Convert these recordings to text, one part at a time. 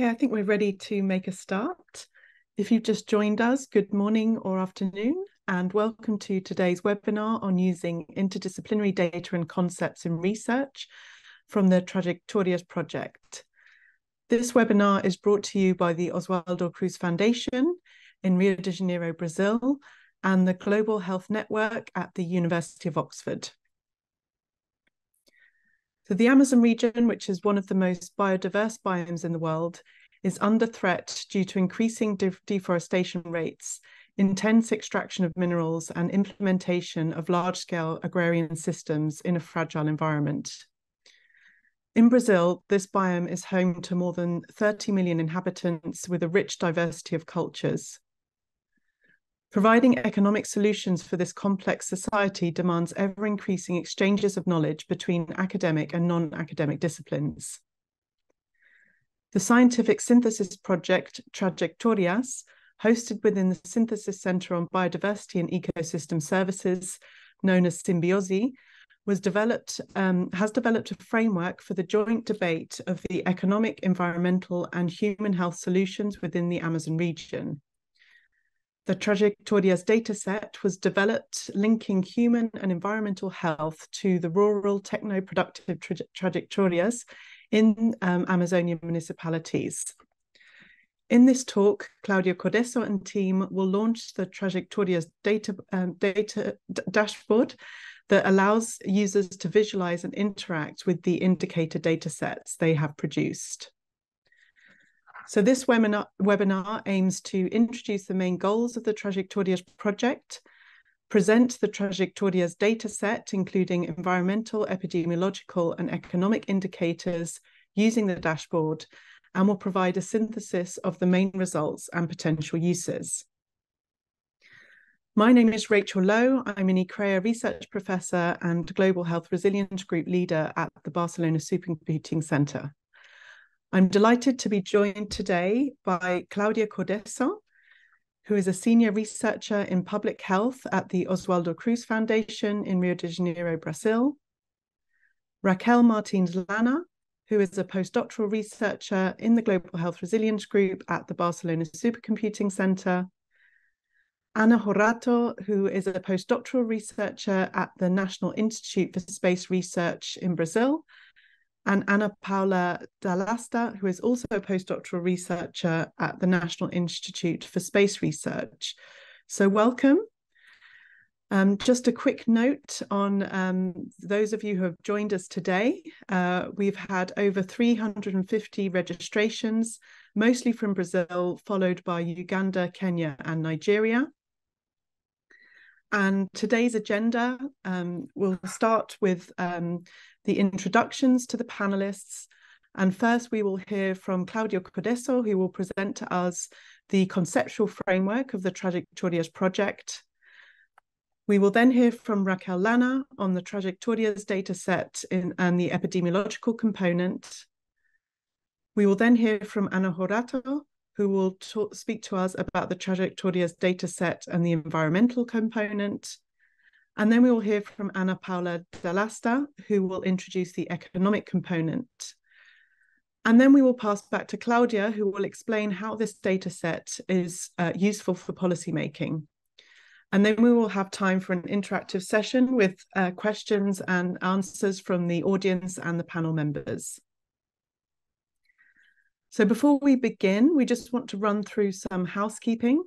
Okay, I think we're ready to make a start. If you've just joined us, good morning or afternoon, and welcome to today's webinar on using interdisciplinary data and concepts in research from the Trajectorias project. This webinar is brought to you by the Oswaldo Cruz Foundation in Rio de Janeiro, Brazil, and the Global Health Network at the University of Oxford. So the Amazon region, which is one of the most biodiverse biomes in the world, is under threat due to increasing deforestation rates, intense extraction of minerals, and implementation of large-scale agrarian systems in a fragile environment. In Brazil, this biome is home to more than 30 million inhabitants with a rich diversity of cultures. Providing economic solutions for this complex society demands ever-increasing exchanges of knowledge between academic and non-academic disciplines. The scientific synthesis project Trajectorias, hosted within the Synthesis Center on Biodiversity and Ecosystem Services, known as Symbiosi, has developed a framework for the joint debate of the economic, environmental, and human health solutions within the Amazon region. The Trajectorias dataset was developed linking human and environmental health to the rural techno-productive trajectorias in Amazonian municipalities. In this talk, Claudia Cordesso and team will launch the Trajectorias data dashboard that allows users to visualize and interact with the indicator datasets they have produced. So this webinar aims to introduce the main goals of the Trajectorias project, present the Trajectorias dataset, including environmental, epidemiological, and economic indicators using the dashboard, and will provide a synthesis of the main results and potential uses. My name is Rachel Lowe. I'm an ICREA research professor and Global Health Resilience Group leader at the Barcelona Supercomputing Center. I'm delighted to be joined today by Claudia Cordesso, who is a senior researcher in public health at the Oswaldo Cruz Foundation in Rio de Janeiro, Brazil, Raquel Martins Lana, who is a postdoctoral researcher in the Global Health Resilience Group at the Barcelona Supercomputing Center, Ana Horato, who is a postdoctoral researcher at the National Institute for Space Research in Brazil, and Ana Paula D'Allasta, who is also a postdoctoral researcher at the National Institute for Space Research. So welcome. Just a quick note on those of you who have joined us today. We've had over 350 registrations, mostly from Brazil, followed by Uganda, Kenya, and Nigeria. And today's agenda will start with the introductions to the panelists. And first, we will hear from Claudia Cordesso, who will present to us the conceptual framework of the Trajectorias project. We will then hear from Raquel Lana on the Trajectorias dataset and the epidemiological component. We will then hear from Ana Horato, who will speak to us about the Trajectorias dataset and the environmental component. And then we will hear from Ana Paula D'Allasta, who will introduce the economic component. And then we will pass back to Claudia, who will explain how this dataset is useful for policymaking. And then we will have time for an interactive session with questions and answers from the audience and the panel members. So before we begin, we just want to run through some housekeeping.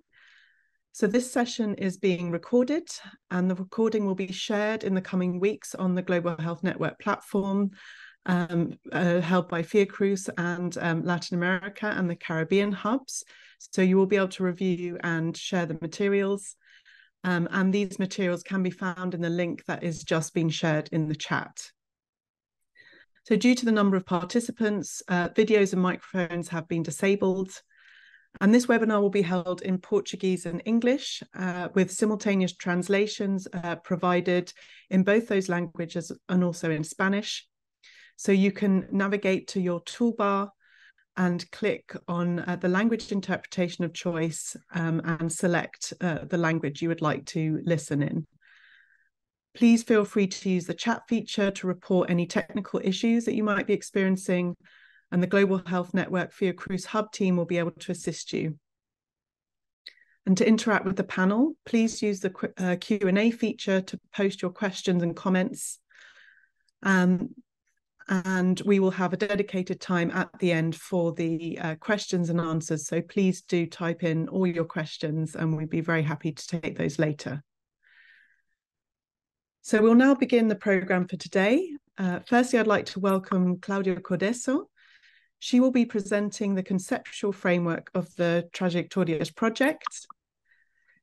So this session is being recorded, and the recording will be shared in the coming weeks on the Global Health Network platform held by Fiocruz and Latin America and the Caribbean hubs. So you will be able to review and share the materials. And these materials can be found in the link that is just being shared in the chat. So due to the number of participants, videos and microphones have been disabled. And this webinar will be held in Portuguese and English with simultaneous translations provided in both those languages and also in Spanish. So you can navigate to your toolbar and click on the language interpretation of choice and select the language you would like to listen in. Please feel free to use the chat feature to report any technical issues that you might be experiencing. and the Global Health Network Fiocruz Hub team will be able to assist you. And to interact with the panel, please use the Q&A feature to post your questions and comments. And we will have a dedicated time at the end for the questions and answers. So please do type in all your questions and we'd be very happy to take those later. So we'll now begin the programme for today. Firstly, I'd like to welcome Claudia Cordeso. She will be presenting the conceptual framework of the Trajectorias project.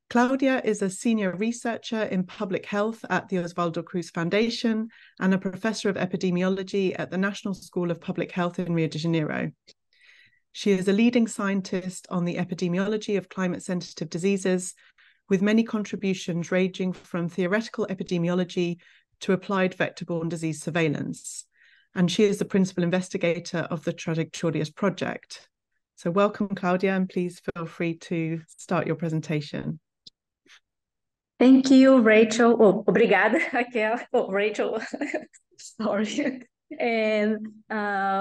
Claudia is a senior researcher in public health at the Osvaldo Cruz Foundation and a professor of epidemiology at the National School of Public Health in Rio de Janeiro. She is a leading scientist on the epidemiology of climate-sensitive diseases, with many contributions ranging from theoretical epidemiology to applied vector-borne disease surveillance. And she is the principal investigator of the Trajectorias project. So welcome, Claudia, and please feel free to start your presentation. Thank you, Rachel. Oh, obrigada, Raquel. Oh, Rachel, sorry.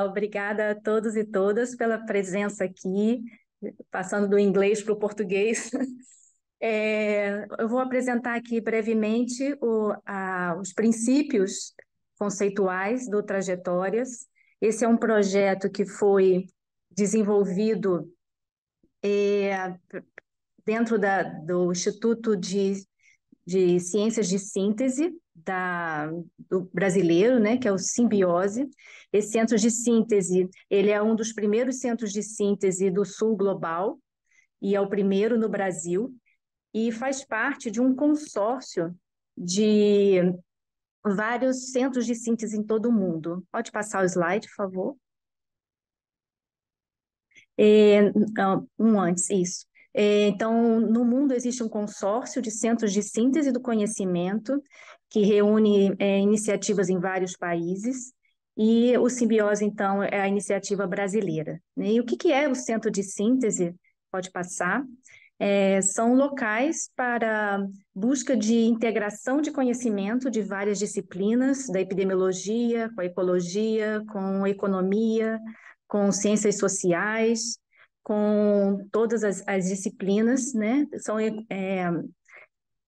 Obrigada a todos e todas pela presença aqui, passando do inglês para o português. Eu vou apresentar aqui brevemente os princípios conceituais do Trajetórias. Esse é um projeto que foi desenvolvido dentro do Instituto de Ciências de Síntese do brasileiro, né, que é o Simbiose. Esse centro de síntese, ele é um dos primeiros centros de síntese do sul global e é o primeiro no Brasil e faz parte de um consórcio de vários centros de síntese em todo o mundo. Pode passar o slide, por favor? Antes, isso. Então, no mundo existe um consórcio de centros de síntese do conhecimento que reúne iniciativas em vários países e o Simbiose, então, é a iniciativa brasileira, né? E o que é o centro de síntese? Pode passar. São locais para busca de integração de conhecimento de várias disciplinas, da epidemiologia, com a ecologia, com a economia, com ciências sociais, com todas as disciplinas, né? São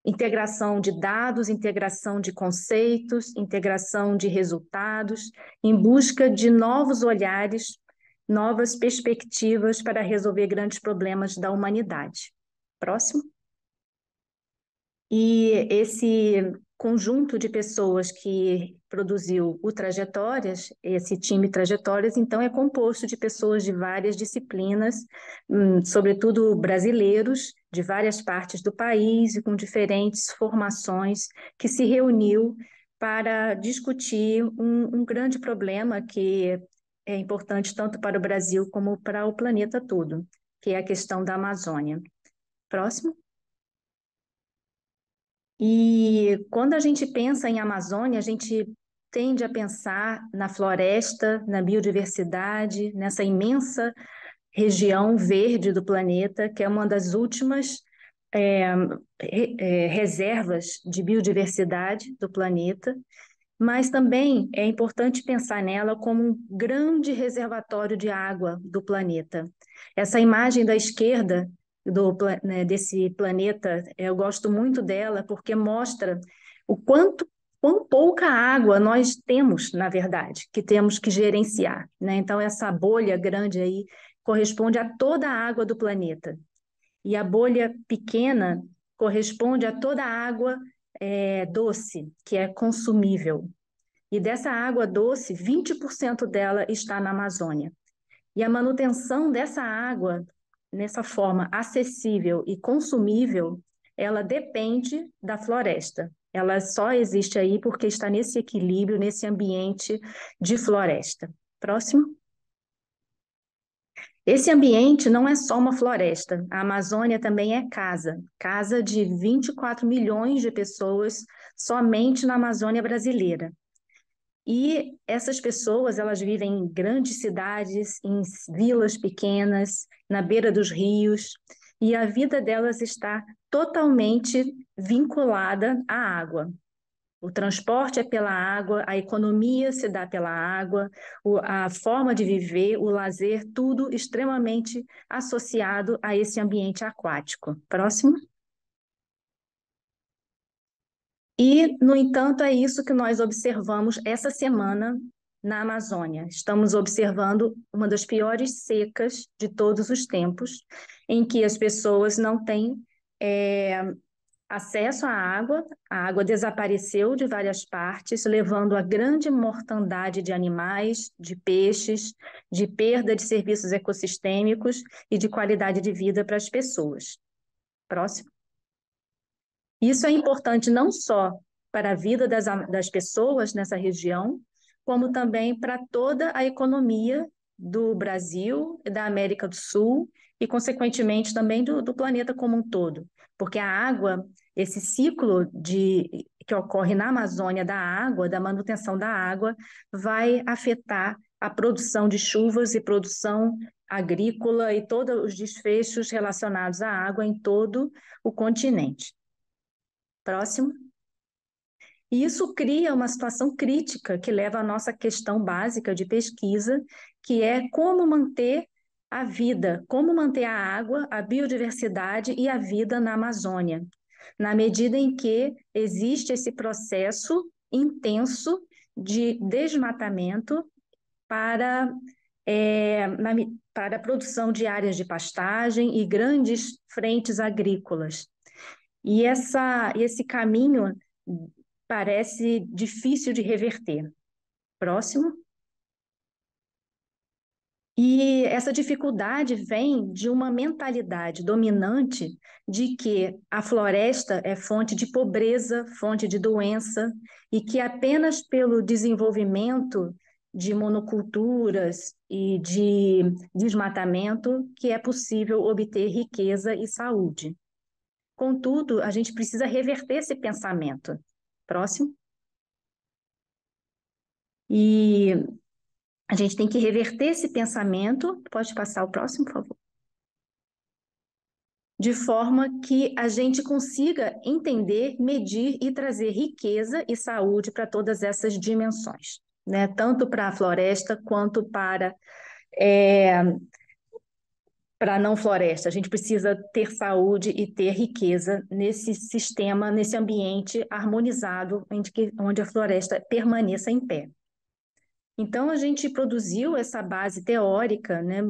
integração de dados, integração de conceitos, integração de resultados, em busca de novos olhares, novas perspectivas para resolver grandes problemas da humanidade. Próximo. E esse conjunto de pessoas que produziu o Trajetórias, esse time Trajetórias, então é composto de pessoas de várias disciplinas, sobretudo brasileiros, de várias partes do país e com diferentes formações, que se reuniu para discutir um grande problema que é importante tanto para o Brasil como para o planeta todo, que é a questão da Amazônia. Próximo. E quando a gente pensa em Amazônia, a gente tende a pensar na floresta, na biodiversidade, nessa imensa região verde do planeta, que é uma das últimas reservas de biodiversidade do planeta, mas também é importante pensar nela como um grande reservatório de água do planeta. Essa imagem da esquerda desse planeta, eu gosto muito dela porque mostra quão pouca água nós temos, na verdade, que temos que gerenciar, né? Então, essa bolha grande aí corresponde a toda a água do planeta. E a bolha pequena corresponde a toda a água doce, que é consumível. E dessa água doce, 20% dela está na Amazônia. E a manutenção dessa água nessa forma acessível e consumível, ela depende da floresta. Ela só existe aí porque está nesse equilíbrio, nesse ambiente de floresta. Próximo. Esse ambiente não é só uma floresta. A Amazônia também é casa de 24 milhões de pessoas somente na Amazônia brasileira. E essas pessoas, elas vivem em grandes cidades, em vilas pequenas, na beira dos rios, e a vida delas está totalmente vinculada à água. O transporte é pela água, a economia se dá pela água, a forma de viver, o lazer, tudo extremamente associado a esse ambiente aquático. Próximo. E, no entanto, é isso que nós observamos essa semana na Amazônia. Estamos observando uma das piores secas de todos os tempos, em que as pessoas não têm acesso à água, a água desapareceu de várias partes, levando a grande mortandade de animais, de peixes, de perda de serviços ecossistêmicos e de qualidade de vida para as pessoas. Próximo. Isso é importante não só para a vida das pessoas nessa região, como também para toda a economia do Brasil, da América do Sul e, consequentemente, também do planeta como um todo. Porque a água, esse ciclo que ocorre na Amazônia da água, da manutenção da água, vai afetar a produção de chuvas e produção agrícola e todos os desfechos relacionados à água em todo o continente. Próximo. E isso cria uma situação crítica que leva à nossa questão básica de pesquisa, que é como manter a vida, como manter a água, a biodiversidade e a vida na Amazônia, na medida em que existe esse processo intenso de desmatamento para, para a produção de áreas de pastagem e grandes frentes agrícolas. E esse caminho parece difícil de reverter. Próximo. E essa dificuldade vem de uma mentalidade dominante de que a floresta é fonte de pobreza, fonte de doença, e que apenas pelo desenvolvimento de monoculturas e de desmatamento que é possível obter riqueza e saúde. Contudo, a gente precisa reverter esse pensamento. Próximo. E a gente tem que reverter esse pensamento. Pode passar o próximo, por favor? De forma que a gente consiga entender, medir e trazer riqueza e saúde para todas essas dimensões, né? Tanto para a floresta quanto para a não floresta. A gente precisa ter saúde e ter riqueza nesse sistema, nesse ambiente harmonizado, onde a floresta permaneça em pé. Então, a gente produziu essa base teórica, né?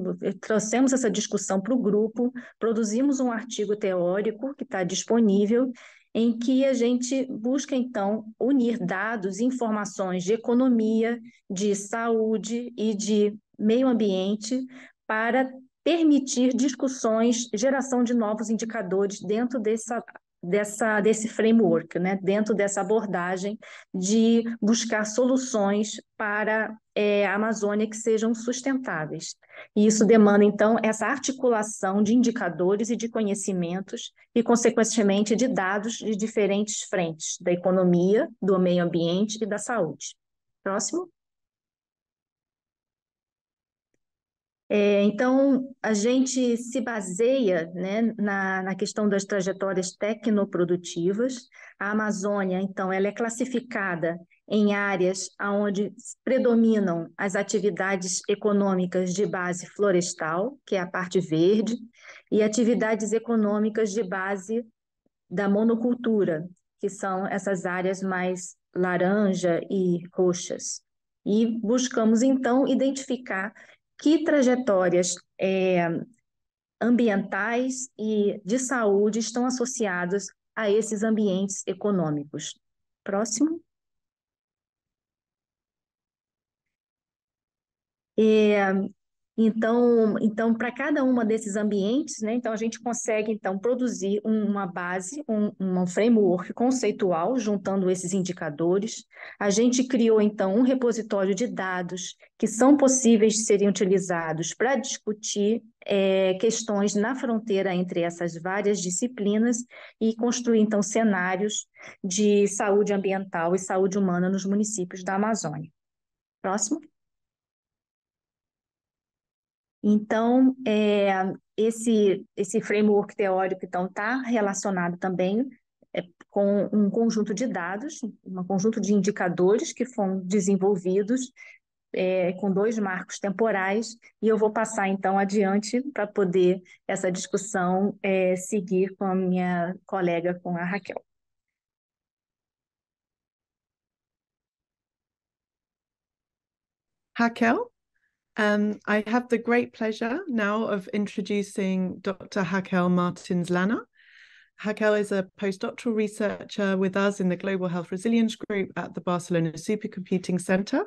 Trouxemos essa discussão para o grupo, produzimos um artigo teórico que está disponível, em que a gente busca, então, unir dados e informações de economia, de saúde e de meio ambiente para permitir discussões, geração de novos indicadores dentro desse framework, né? Dentro dessa abordagem de buscar soluções para a Amazônia que sejam sustentáveis. E isso demanda, então, essa articulação de indicadores e de conhecimentos e, consequentemente, de dados de diferentes frentes, da economia, do meio ambiente e da saúde. Próximo. Então, a gente se baseia, né, na questão das trajetórias tecnoprodutivas. A Amazônia, então, ela é classificada em áreas onde predominam as atividades econômicas de base florestal, que é a parte verde, e atividades econômicas de base da monocultura, que são essas áreas mais laranja e roxas. E buscamos, então, identificar que trajetórias ambientais e de saúde estão associadas a esses ambientes econômicos. Próximo. Então, para cada uma desses ambientes, né, então a gente consegue então produzir uma base, um framework conceitual, juntando esses indicadores. A gente criou então um repositório de dados que são possíveis de serem utilizados para discutir questões na fronteira entre essas várias disciplinas e construir então cenários de saúde ambiental e saúde humana nos municípios da Amazônia. Próximo. Então, esse framework teórico então está relacionado também com um conjunto de dados, um conjunto de indicadores que foram desenvolvidos com 2 marcos temporais, e eu vou passar, então, adiante para poder essa discussão seguir com a minha colega, com a Raquel. Raquel, I have the great pleasure now of introducing Dr. Raquel Martins-Lana. Raquel is a postdoctoral researcher with us in the Global Health Resilience Group at the Barcelona Supercomputing Center.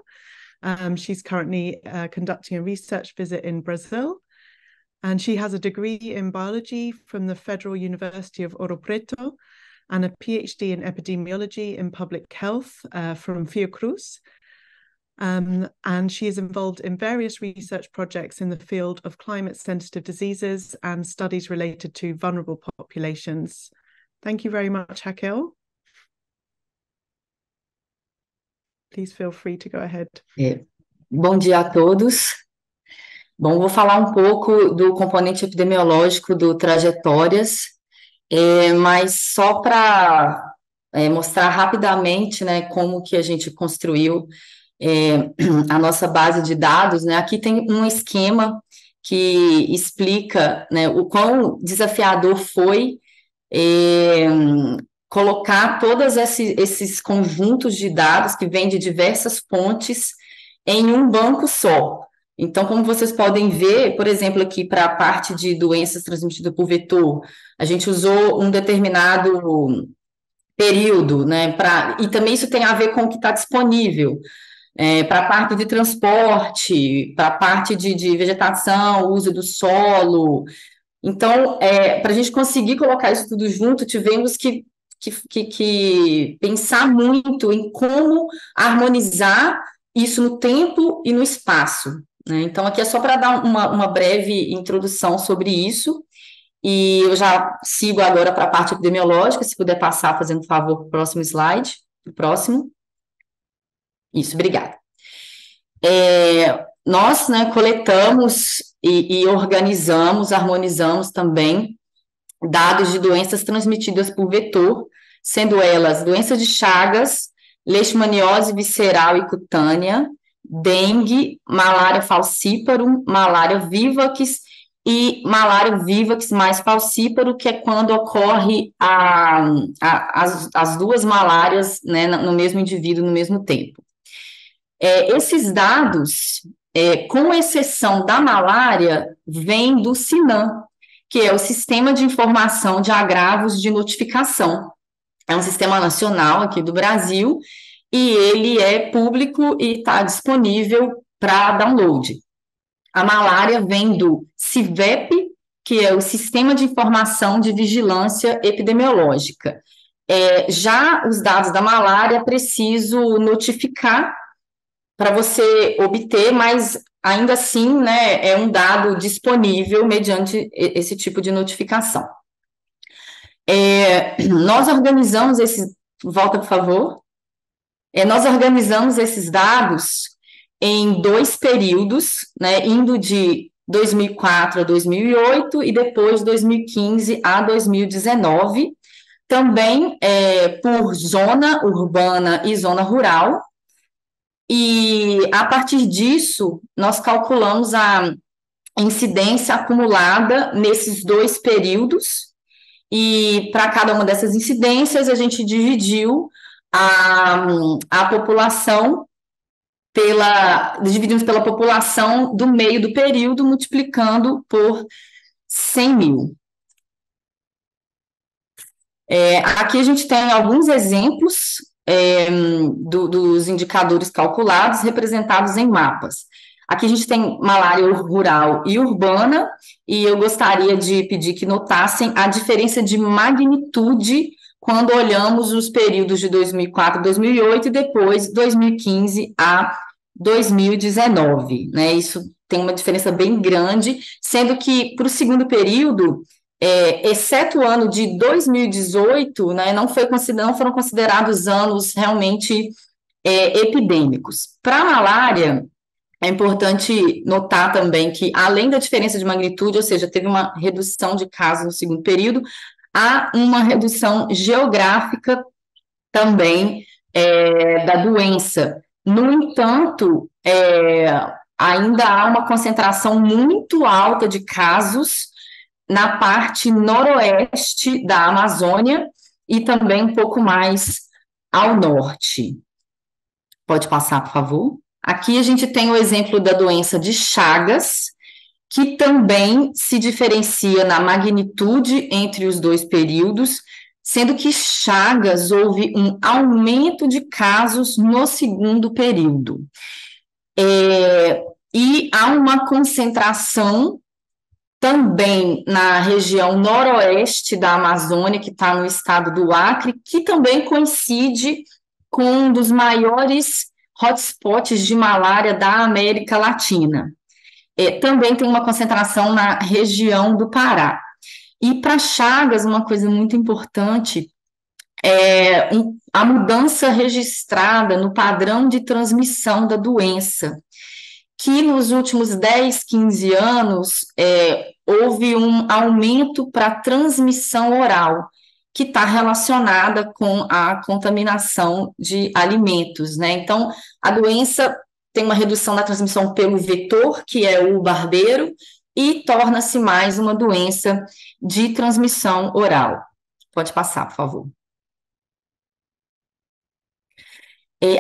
She's currently conducting a research visit in Brazil, and she has a degree in biology from the Federal University of Ouro Preto and a PhD in epidemiology in public health from Fiocruz. And she is involved in various research projects in the field of climate-sensitive diseases and studies related to vulnerable populations. Thank you very much, Raquel. Please feel free to go ahead. Bom dia a todos. Bom, vou falar um pouco do componente epidemiológico do Trajetórias, mas só para mostrar rapidamente, né, como que a gente construiu a nossa base de dados, né? Aqui tem um esquema que explica, né, o quão desafiador foi colocar todos esses conjuntos de dados que vêm de diversas fontes em um banco só. Então, como vocês podem ver, por exemplo, aqui para a parte de doenças transmitidas por vetor, a gente usou um determinado período, né, e também isso tem a ver com o que está disponível. Para a parte de transporte, para a parte de vegetação, uso do solo. Então, para a gente conseguir colocar isso tudo junto, tivemos que pensar muito em como harmonizar isso no tempo e no espaço, né? Então, aqui é só para dar uma breve introdução sobre isso, e eu já sigo agora para a parte epidemiológica, se puder passar, fazendo favor, para o próximo slide, o próximo. Isso, obrigada. Nós, né, coletamos e organizamos, harmonizamos também dados de doenças transmitidas por vetor, sendo elas doenças de Chagas, leishmaniose visceral e cutânea, dengue, malária falciparum, malária vivax e malária vivax mais falciparum, que é quando ocorre as 2 malárias, né, no mesmo indivíduo, no mesmo tempo. Esses dados, com exceção da malária, vêm do SINAM, que é o Sistema de Informação de Agravos de Notificação. É um sistema nacional aqui do Brasil, e ele é público e está disponível para download. A malária vem do CIVEP, que é o Sistema de Informação de Vigilância Epidemiológica. Já os dados da malária, é preciso notificar para você obter, mas ainda assim, né, é um dado disponível mediante esse tipo de notificação. Nós organizamos volta, por favor. Nós organizamos esses dados em 2 períodos, né, indo de 2004 a 2008 e depois 2015 a 2019, também por zona urbana e zona rural. E, a partir disso, nós calculamos a incidência acumulada nesses 2 períodos, e para cada uma dessas incidências, a gente dividiu a população dividimos pela população do meio do período, multiplicando por 100 mil. Aqui a gente tem alguns exemplos dos indicadores calculados, representados em mapas. Aqui a gente tem malária rural e urbana, e eu gostaria de pedir que notassem a diferença de magnitude quando olhamos os períodos de 2004 a 2008 e depois 2015 a 2019, né? Isso tem uma diferença bem grande, sendo que para o segundo período, exceto o ano de 2018, né, não foram considerados anos realmente epidêmicos. Para a malária, é importante notar também que, além da diferença de magnitude, ou seja, teve uma redução de casos no segundo período, há uma redução geográfica também da doença. No entanto, ainda há uma concentração muito alta de casos na parte noroeste da Amazônia e também um pouco mais ao norte. Pode passar, por favor? Aqui a gente tem o exemplo da doença de Chagas, que também se diferencia na magnitude entre os dois períodos, sendo que Chagas houve um aumento de casos no segundo período. E há uma concentração também na região noroeste da Amazônia, que está no estado do Acre, que também coincide com um dos maiores hotspots de malária da América Latina. Também tem uma concentração na região do Pará. E para Chagas, uma coisa muito importante a mudança registrada no padrão de transmissão da doença, que nos últimos 10, 15 anos houve um aumento para a transmissão oral, que está relacionada com a contaminação de alimentos, né? Então, a doença tem uma redução da transmissão pelo vetor, que é o barbeiro, e torna-se mais uma doença de transmissão oral. Pode passar, por favor.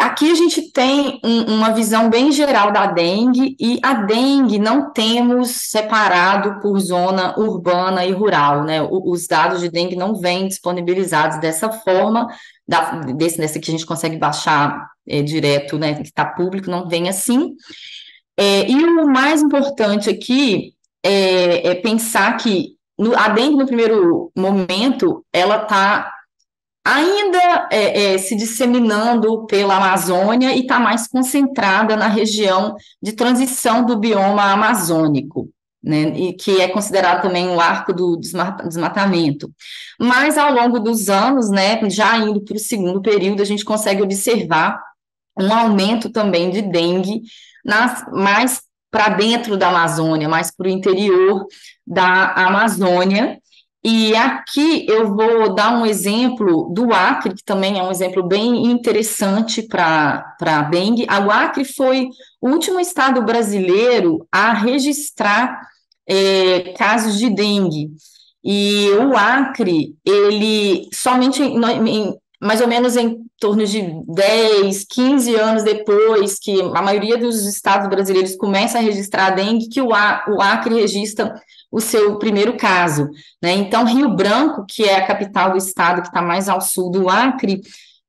Aqui a gente tem uma visão bem geral da dengue, e a dengue não temos separado por zona urbana e rural, né? Os dados de dengue não vêm disponibilizados dessa forma, desse que a gente consegue baixar direto, né? Que está público, não vem assim. E o mais importante aqui é pensar que a dengue, no primeiro momento, ela está ainda se disseminando pela Amazônia e está mais concentrada na região de transição do bioma amazônico, né, e que é considerado também o arco do desmatamento. Mas, ao longo dos anos, né, já indo para o segundo período, a gente consegue observar um aumento também de dengue mais para dentro da Amazônia, mais para o interior da Amazônia. E aqui eu vou dar um exemplo do Acre, que também é um exemplo bem interessante para a dengue. O Acre foi o último estado brasileiro a registrar casos de dengue. E o Acre, ele somente mais ou menos em torno de 10, 15 anos depois que a maioria dos estados brasileiros começa a registrar a dengue, que o Acre registra o seu primeiro caso, né? Então, Rio Branco, que é a capital do estado que está mais ao sul do Acre,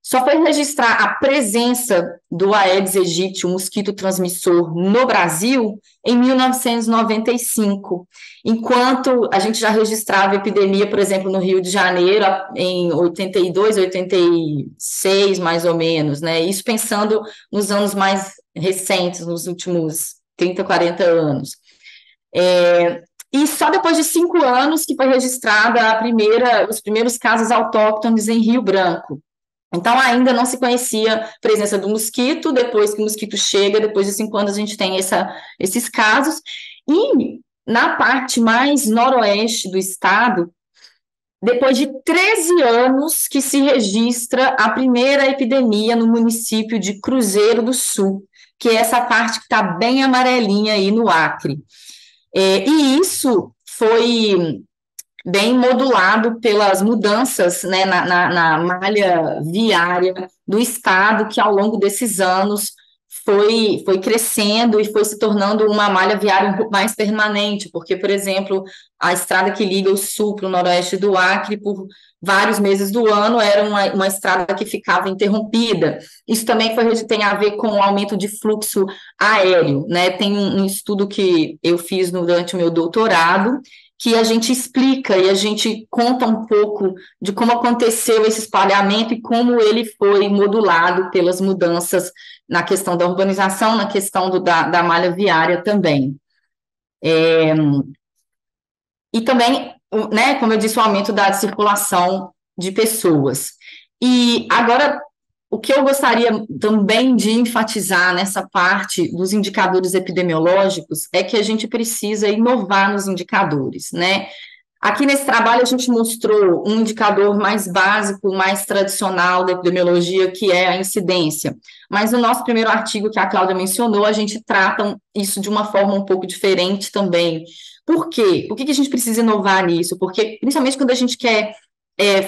só foi registrar a presença do Aedes aegypti, um mosquito transmissor, no Brasil em 1995, enquanto a gente já registrava epidemia, por exemplo, no Rio de Janeiro, em 82, 86, mais ou menos, né? Isso pensando nos anos mais recentes, nos últimos 30, 40 anos. E só depois de 5 anos que foi registrada os primeiros casos autóctones em Rio Branco. Então, ainda não se conhecia a presença do mosquito. Depois que o mosquito chega, depois de 5 anos, a gente tem esses casos. E na parte mais noroeste do estado, depois de 13 anos que se registra a primeira epidemia no município de Cruzeiro do Sul, que é essa parte que está bem amarelinha aí no Acre. E isso foi bem modulado pelas mudanças, né, na malha viária do estado, que ao longo desses anos foi crescendo e foi se tornando uma malha viária um pouco mais permanente, porque, por exemplo, a estrada que liga o sul para o noroeste do Acre, por vários meses do ano, era uma estrada que ficava interrompida. Isso também tem a ver com o aumento de fluxo aéreo, né? Tem um estudo que eu fiz durante o meu doutorado, que a gente explica e a gente conta um pouco de como aconteceu esse espalhamento e como ele foi modulado pelas mudanças na questão da urbanização, na questão da malha viária também. E também, né, como eu disse, o aumento da circulação de pessoas. E agora, o que eu gostaria também de enfatizar nessa parte dos indicadores epidemiológicos é que a gente precisa inovar nos indicadores, né? Aqui nesse trabalho a gente mostrou um indicador mais básico, mais tradicional da epidemiologia, que é a incidência. Mas no nosso primeiro artigo que a Cláudia mencionou, a gente trata isso de uma forma um pouco diferente também. Por quê? Por que a gente precisa inovar nisso? Porque, principalmente quando a gente quer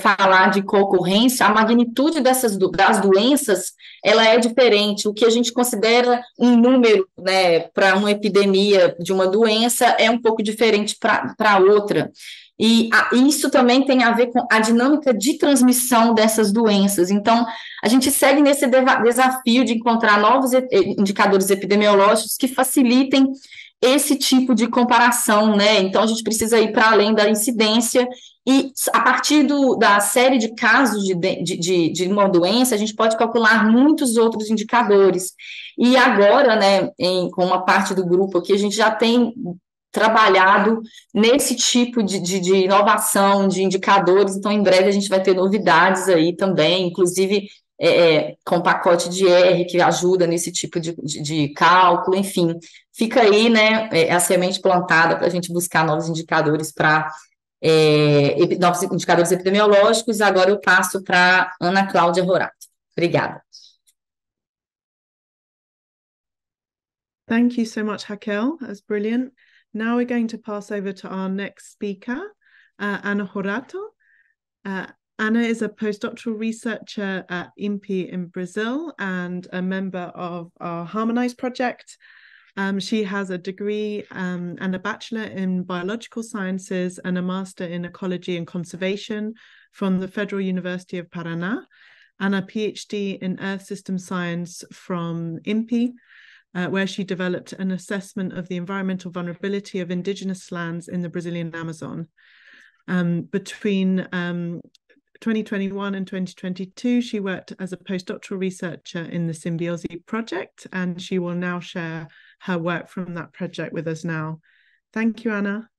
falar de concorrência, a magnitude das doenças, ela é diferente. O que a gente considera um número, né, para uma epidemia de uma doença é um pouco diferente para outra. E isso também tem a ver com a dinâmica de transmissão dessas doenças. Então, a gente segue nesse desafio de encontrar novos indicadores epidemiológicos que facilitem esse tipo de comparação, né? Então, a gente precisa ir para além da incidência e, a partir da série de casos de uma doença, a gente pode calcular muitos outros indicadores. E agora, né, com uma parte do grupo aqui, a gente já tem trabalhado nesse tipo de inovação, de indicadores, então em breve a gente vai ter novidades aí também, inclusive com pacote de R que ajuda nesse tipo de cálculo, enfim, fica aí, né, a semente plantada para a gente buscar novos indicadores novos indicadores epidemiológicos. Agora eu passo para Ana Cláudia Rorato. Obrigada. Thank you so much, Raquel. That's brilliant. Now we're going to pass over to our next speaker, Ana Horato. Ana is a postdoctoral researcher at INPE in Brazil and a member of our Harmonize project. She has a degree and a bachelor in biological sciences and a master in ecology and conservation from the Federal University of Paraná, and a PhD in earth system science from INPE, where she developed an assessment of the environmental vulnerability of indigenous lands in the Brazilian Amazon. Between 2021 and 2022, she worked as a postdoctoral researcher in the Symbiosi project, and she will now share her work from that project with us now. Thank you, Ana.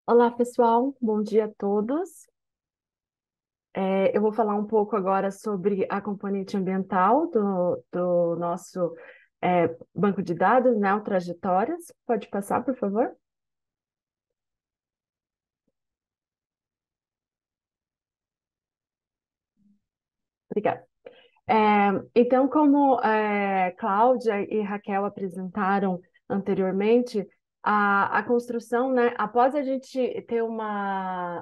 Olá, pessoal. Bom dia a todos. Eu vou falar um pouco agora sobre a componente ambiental do nosso banco de dados, né, o Trajetórias. Pode passar, por favor? Obrigada. Então, como Cláudia e Raquel apresentaram anteriormente, a construção, né, após a gente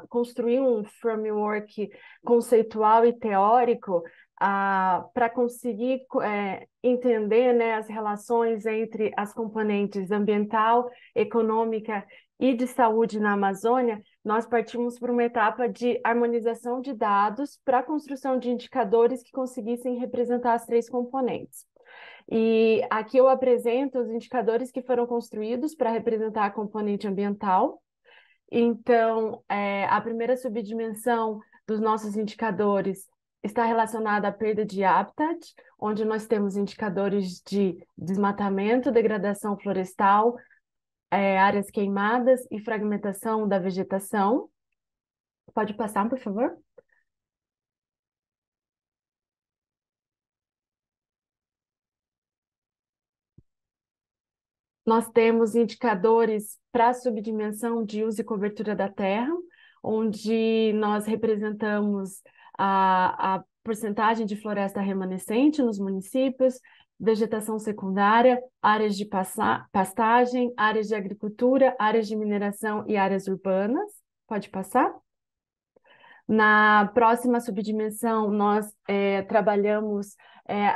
construir um framework conceitual e teórico para conseguir entender, né, as relações entre as componentes ambiental, econômica e de saúde na Amazônia, nós partimos por uma etapa de harmonização de dados para a construção de indicadores que conseguissem representar as três componentes. E aqui eu apresento os indicadores que foram construídos para representar a componente ambiental. Então, a primeira subdimensão dos nossos indicadores está relacionada à perda de habitat, onde nós temos indicadores de desmatamento, degradação florestal, áreas queimadas e fragmentação da vegetação. Pode passar, por favor? Nós temos indicadores para a subdimensão de uso e cobertura da terra, onde nós representamos a porcentagem de floresta remanescente nos municípios, vegetação secundária, áreas de pastagem, áreas de agricultura, áreas de mineração e áreas urbanas. Pode passar? Na próxima subdimensão, nós trabalhamos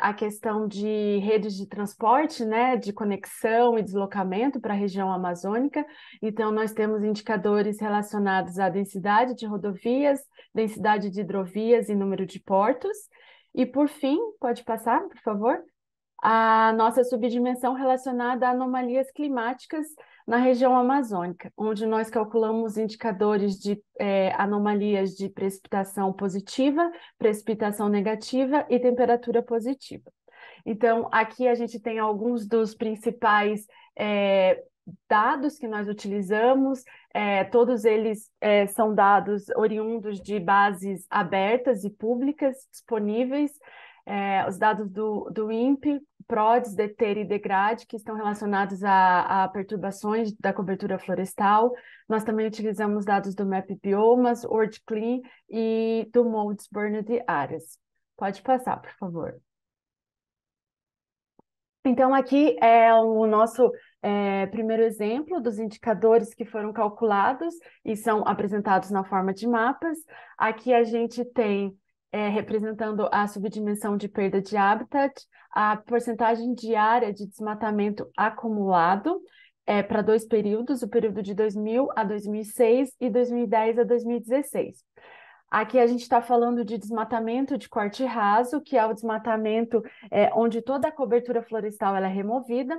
a questão de redes de transporte, né, de conexão e deslocamento para a região amazônica. Então, nós temos indicadores relacionados à densidade de rodovias, densidade de hidrovias e número de portos. E, por fim, pode passar, por favor? A nossa subdimensão relacionada a anomalias climáticas na região amazônica, onde nós calculamos indicadores de anomalias de precipitação positiva, precipitação negativa e temperatura positiva. Então, aqui a gente tem alguns dos principais dados que nós utilizamos, todos eles são dados oriundos de bases abertas e públicas disponíveis. os dados do INPE, PRODES, DETER e DEGRADE, que estão relacionados a perturbações da cobertura florestal. Nós também utilizamos dados do MAP Biomas, WorldClean e do Modes Burned Areas. Pode passar, por favor. Então, aqui é o nosso primeiro exemplo dos indicadores que foram calculados e são apresentados na forma de mapas. Aqui a gente tem, representando a subdimensão de perda de habitat, a porcentagem de área de desmatamento acumulado para 2 períodos, o período de 2000 a 2006 e 2010 a 2016. Aqui a gente está falando de desmatamento de corte raso, que é o desmatamento onde toda a cobertura florestal ela é removida,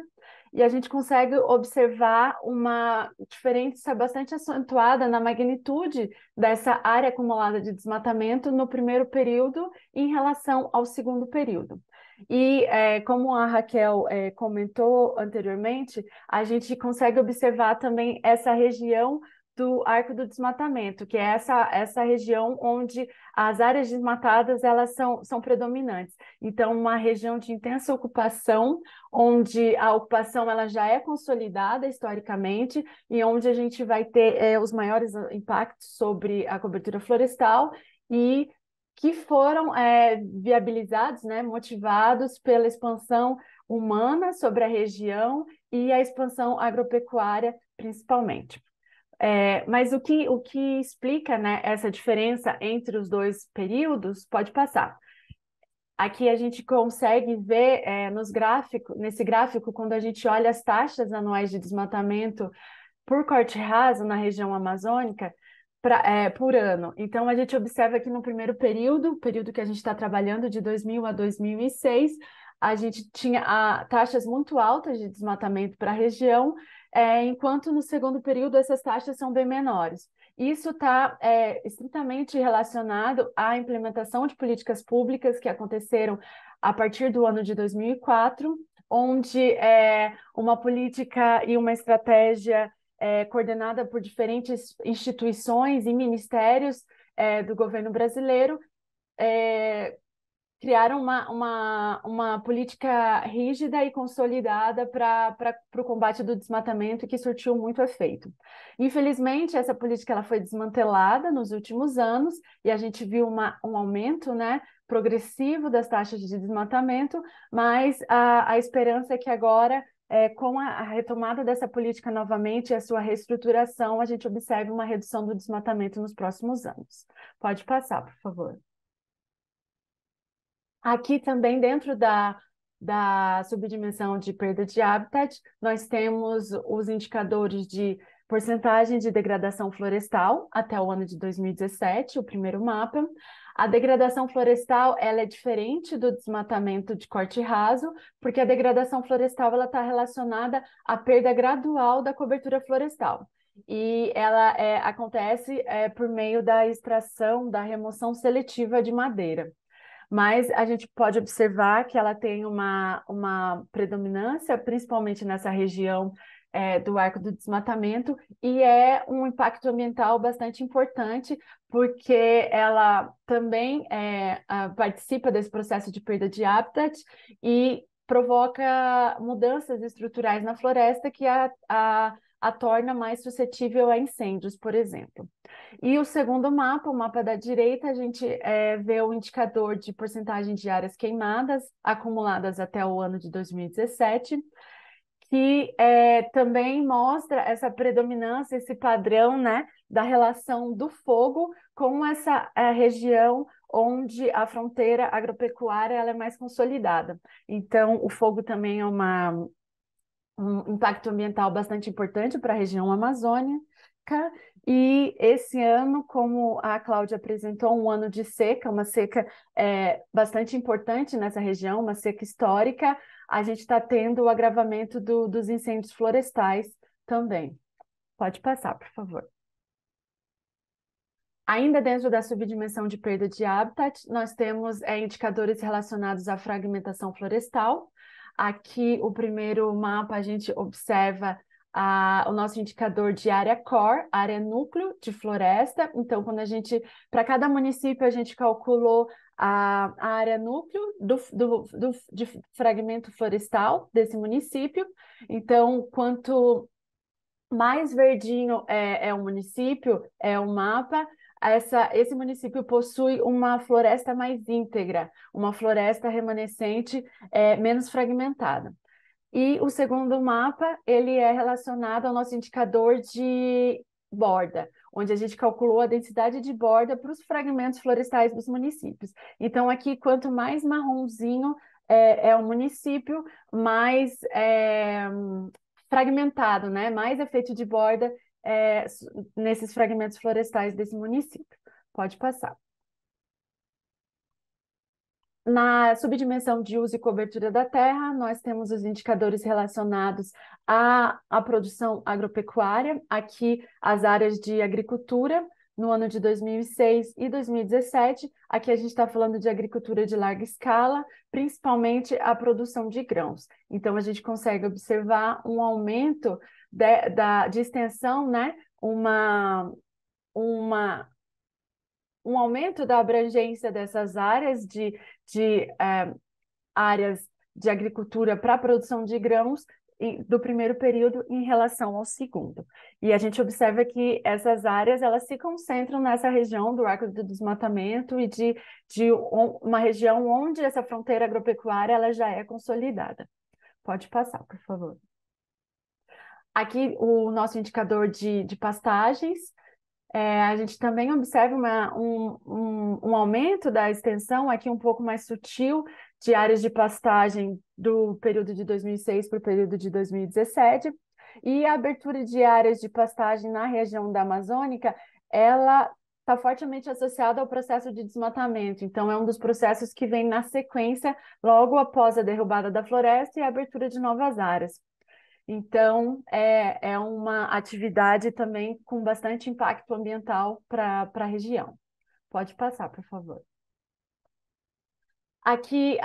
e a gente consegue observar uma diferença bastante acentuada na magnitude dessa área acumulada de desmatamento no primeiro período em relação ao segundo período. E, como a Raquel comentou anteriormente, a gente consegue observar também essa região do Arco do Desmatamento, que é essa região onde as áreas desmatadas elas são predominantes. Então, uma região de intensa ocupação, onde a ocupação ela já é consolidada historicamente e onde a gente vai ter os maiores impactos sobre a cobertura florestal e que foram viabilizados, né, motivados pela expansão humana sobre a região e a expansão agropecuária, principalmente. Mas o que explica, né, essa diferença entre os 2 períodos, pode passar. Aqui a gente consegue ver nesse gráfico, quando a gente olha as taxas anuais de desmatamento por corte raso na região amazônica, por ano. Então, a gente observa que no primeiro período, que a gente está trabalhando, de 2000 a 2006, a gente tinha taxas muito altas de desmatamento para a região, enquanto no segundo período essas taxas são bem menores. Isso está estritamente relacionado à implementação de políticas públicas que aconteceram a partir do ano de 2004, onde uma política e uma estratégia coordenada por diferentes instituições e ministérios do governo brasileiro, criaram uma política rígida e consolidada para o combate do desmatamento que surtiu muito efeito. Infelizmente, essa política ela foi desmantelada nos últimos anos e a gente viu um aumento, né, progressivo das taxas de desmatamento, mas a esperança é que agora, com a retomada dessa política novamente e a sua reestruturação, a gente observe uma redução do desmatamento nos próximos anos. Pode passar, por favor. Aqui também, dentro da subdimensão de perda de habitat, nós temos os indicadores de porcentagem de degradação florestal até o ano de 2017, o primeiro mapa. A degradação florestal ela é diferente do desmatamento de corte raso, porque a degradação florestal está relacionada à perda gradual da cobertura florestal. E ela acontece por meio da extração, da remoção seletiva de madeira. Mas a gente pode observar que ela tem uma predominância, principalmente nessa região do Arco do Desmatamento, e é um impacto ambiental bastante importante, porque ela também participa desse processo de perda de habitat e provoca mudanças estruturais na floresta que a torna mais suscetível a incêndios, por exemplo. E o segundo mapa, o mapa da direita, a gente vê o indicador de porcentagem de áreas queimadas acumuladas até o ano de 2017, que também mostra essa predominância, esse padrão, né, da relação do fogo com essa região onde a fronteira agropecuária ela é mais consolidada. Então, o fogo também é um impacto ambiental bastante importante para a região amazônica. E esse ano, como a Cláudia apresentou, um ano de seca, uma seca bastante importante nessa região, uma seca histórica, a gente está tendo o agravamento dos incêndios florestais também. Pode passar, por favor. Ainda dentro da subdimensão de perda de habitat, nós temos indicadores relacionados à fragmentação florestal. Aqui, o primeiro mapa, a gente observa o nosso indicador de área core, área núcleo de floresta. Então, para cada município, a gente calculou a área núcleo de fragmento florestal desse município. Então, quanto mais verdinho é o município, é o mapa, esse município possui uma floresta mais íntegra, uma floresta remanescente menos fragmentada. E o segundo mapa, ele é relacionado ao nosso indicador de borda, onde a gente calculou a densidade de borda para os fragmentos florestais dos municípios. Então, aqui, quanto mais marronzinho é o município, mais fragmentado, né? Mais efeito de borda nesses fragmentos florestais desse município. Pode passar. Na subdimensão de uso e cobertura da terra, nós temos os indicadores relacionados à produção agropecuária, aqui as áreas de agricultura, no ano de 2006 e 2017, aqui a gente está falando de agricultura de larga escala, principalmente a produção de grãos. Então, a gente consegue observar um aumento de extensão, né? Um aumento da abrangência dessas áreas áreas de agricultura para a produção de grãos do primeiro período em relação ao segundo. E a gente observa que essas áreas elas se concentram nessa região do Arco do Desmatamento e de uma região onde essa fronteira agropecuária ela já é consolidada. Pode passar, por favor. Aqui o nosso indicador de pastagens. A gente também observa um aumento da extensão aqui um pouco mais sutil de áreas de pastagem do período de 2006 para o período de 2017, e a abertura de áreas de pastagem na região da Amazônica, ela está fortemente associada ao processo de desmatamento, então é um dos processos que vem na sequência logo após a derrubada da floresta e a abertura de novas áreas. Então, é uma atividade também com bastante impacto ambiental para a região. Pode passar, por favor. Aqui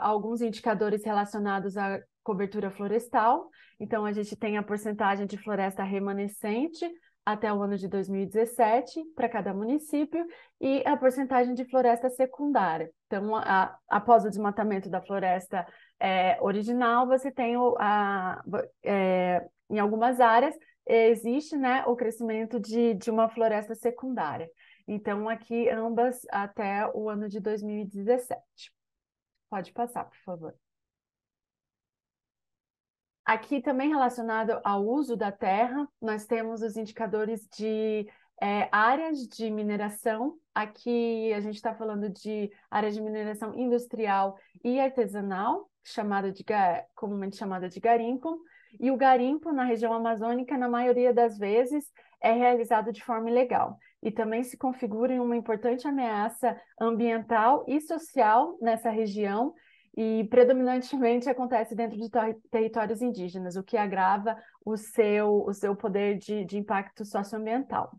alguns indicadores relacionados à cobertura florestal. Então, a gente tem a porcentagem de floresta remanescente até o ano de 2017 para cada município e a porcentagem de floresta secundária. Então, após o desmatamento da floresta original, você tem em algumas áreas existe, né, o crescimento de uma floresta secundária. Então, aqui ambas até o ano de 2017. Pode passar, por favor. Aqui também relacionado ao uso da terra, nós temos os indicadores de áreas de mineração. Aqui a gente está falando de áreas de mineração industrial e artesanal, comumente chamada de garimpo. E o garimpo na região amazônica, na maioria das vezes, é realizado de forma ilegal. E também se configura em uma importante ameaça ambiental e social nessa região, e predominantemente acontece dentro de territórios indígenas, o que agrava o seu poder de impacto socioambiental.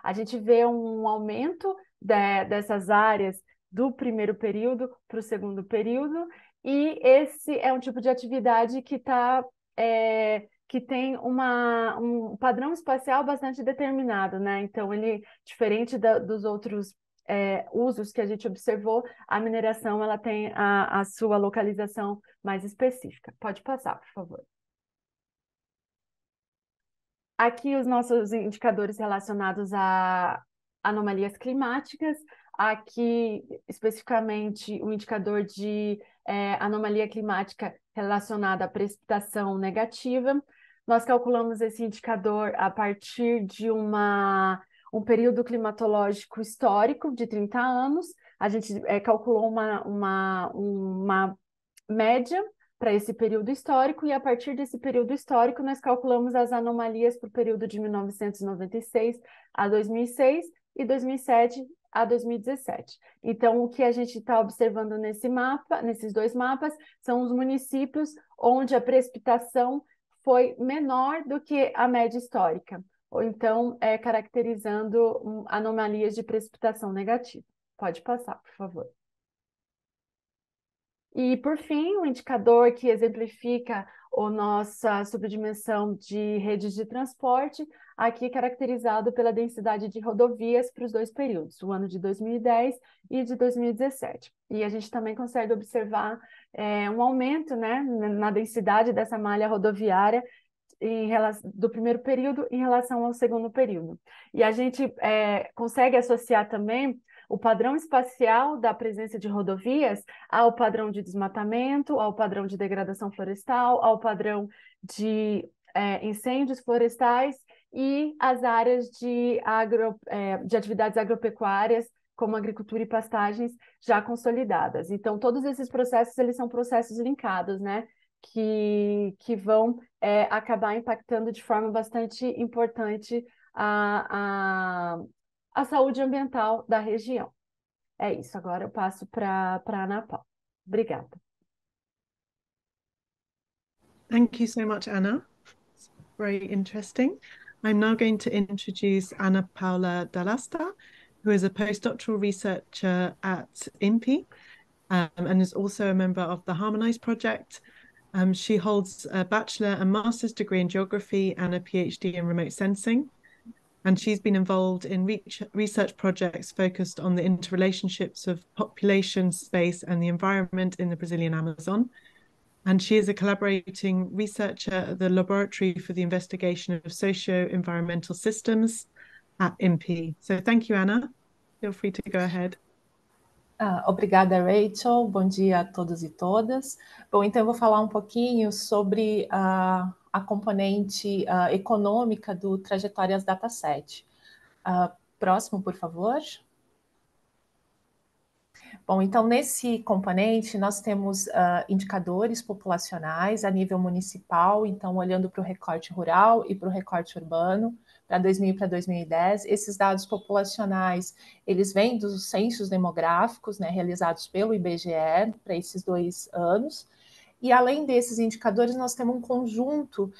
A gente vê um aumento dessas áreas do primeiro período para o segundo período, e esse é um tipo de atividade que tem um padrão espacial bastante determinado, né? Então, ele, diferente dos outros usos que a gente observou, a mineração ela tem a sua localização mais específica. Pode passar, por favor. Aqui os nossos indicadores relacionados a anomalias climáticas. Aqui, especificamente, o indicador de anomalia climática relacionada à precipitação negativa. Nós calculamos esse indicador a partir de um período climatológico histórico de 30 anos. A gente calculou uma média para esse período histórico, e a partir desse período histórico nós calculamos as anomalias para o período de 1996 a 2006 e 2007 a 2017. Então, o que a gente está observando nesses dois mapas, são os municípios onde a precipitação foi menor do que a média histórica, ou então caracterizando anomalias de precipitação negativa. Pode passar, por favor. E, por fim, um indicador que exemplifica a nossa subdimensão de redes de transporte, aqui caracterizado pela densidade de rodovias para os dois períodos, o ano de 2010 e de 2017. E a gente também consegue observar um aumento, né, na densidade dessa malha rodoviária do primeiro período em relação ao segundo período. E a gente consegue associar também o padrão espacial da presença de rodovias ao padrão de desmatamento, ao padrão de degradação florestal, ao padrão de incêndios florestais e as áreas de atividades agropecuárias, como agricultura e pastagens já consolidadas. Então, todos esses processos, eles são processos linkados, né? Que vão acabar impactando de forma bastante importante a saúde ambiental da região. É isso, agora eu passo para a Ana Paula. Obrigada. Thank you so much, Anna. It's very interesting. I'm now going to introduce Ana Paula Dall'Asta, who is a postdoctoral researcher at INPI and is also a member of the Harmonize project. She holds a bachelor and master's degree in geography and a PhD in remote sensing. And she's been involved in research projects focused on the interrelationships of population, space, and the environment in the Brazilian Amazon. And she is a collaborating researcher at the Laboratory for the Investigation of Socio-Environmental Systems at INPI. So thank you, Anna. Feel free to go ahead. Obrigada, Rachel. Bom dia a todos e todas. Bom, então eu vou falar um pouquinho sobre a componente econômica do Trajetórias Dataset. Próximo, por favor. Bom, então nesse componente nós temos indicadores populacionais a nível municipal, então olhando para o recorte rural e para o recorte urbano, para 2000 e para 2010. Esses dados populacionais, eles vêm dos censos demográficos, né, realizados pelo IBGE para esses 2 anos. E além desses indicadores, nós temos um conjunto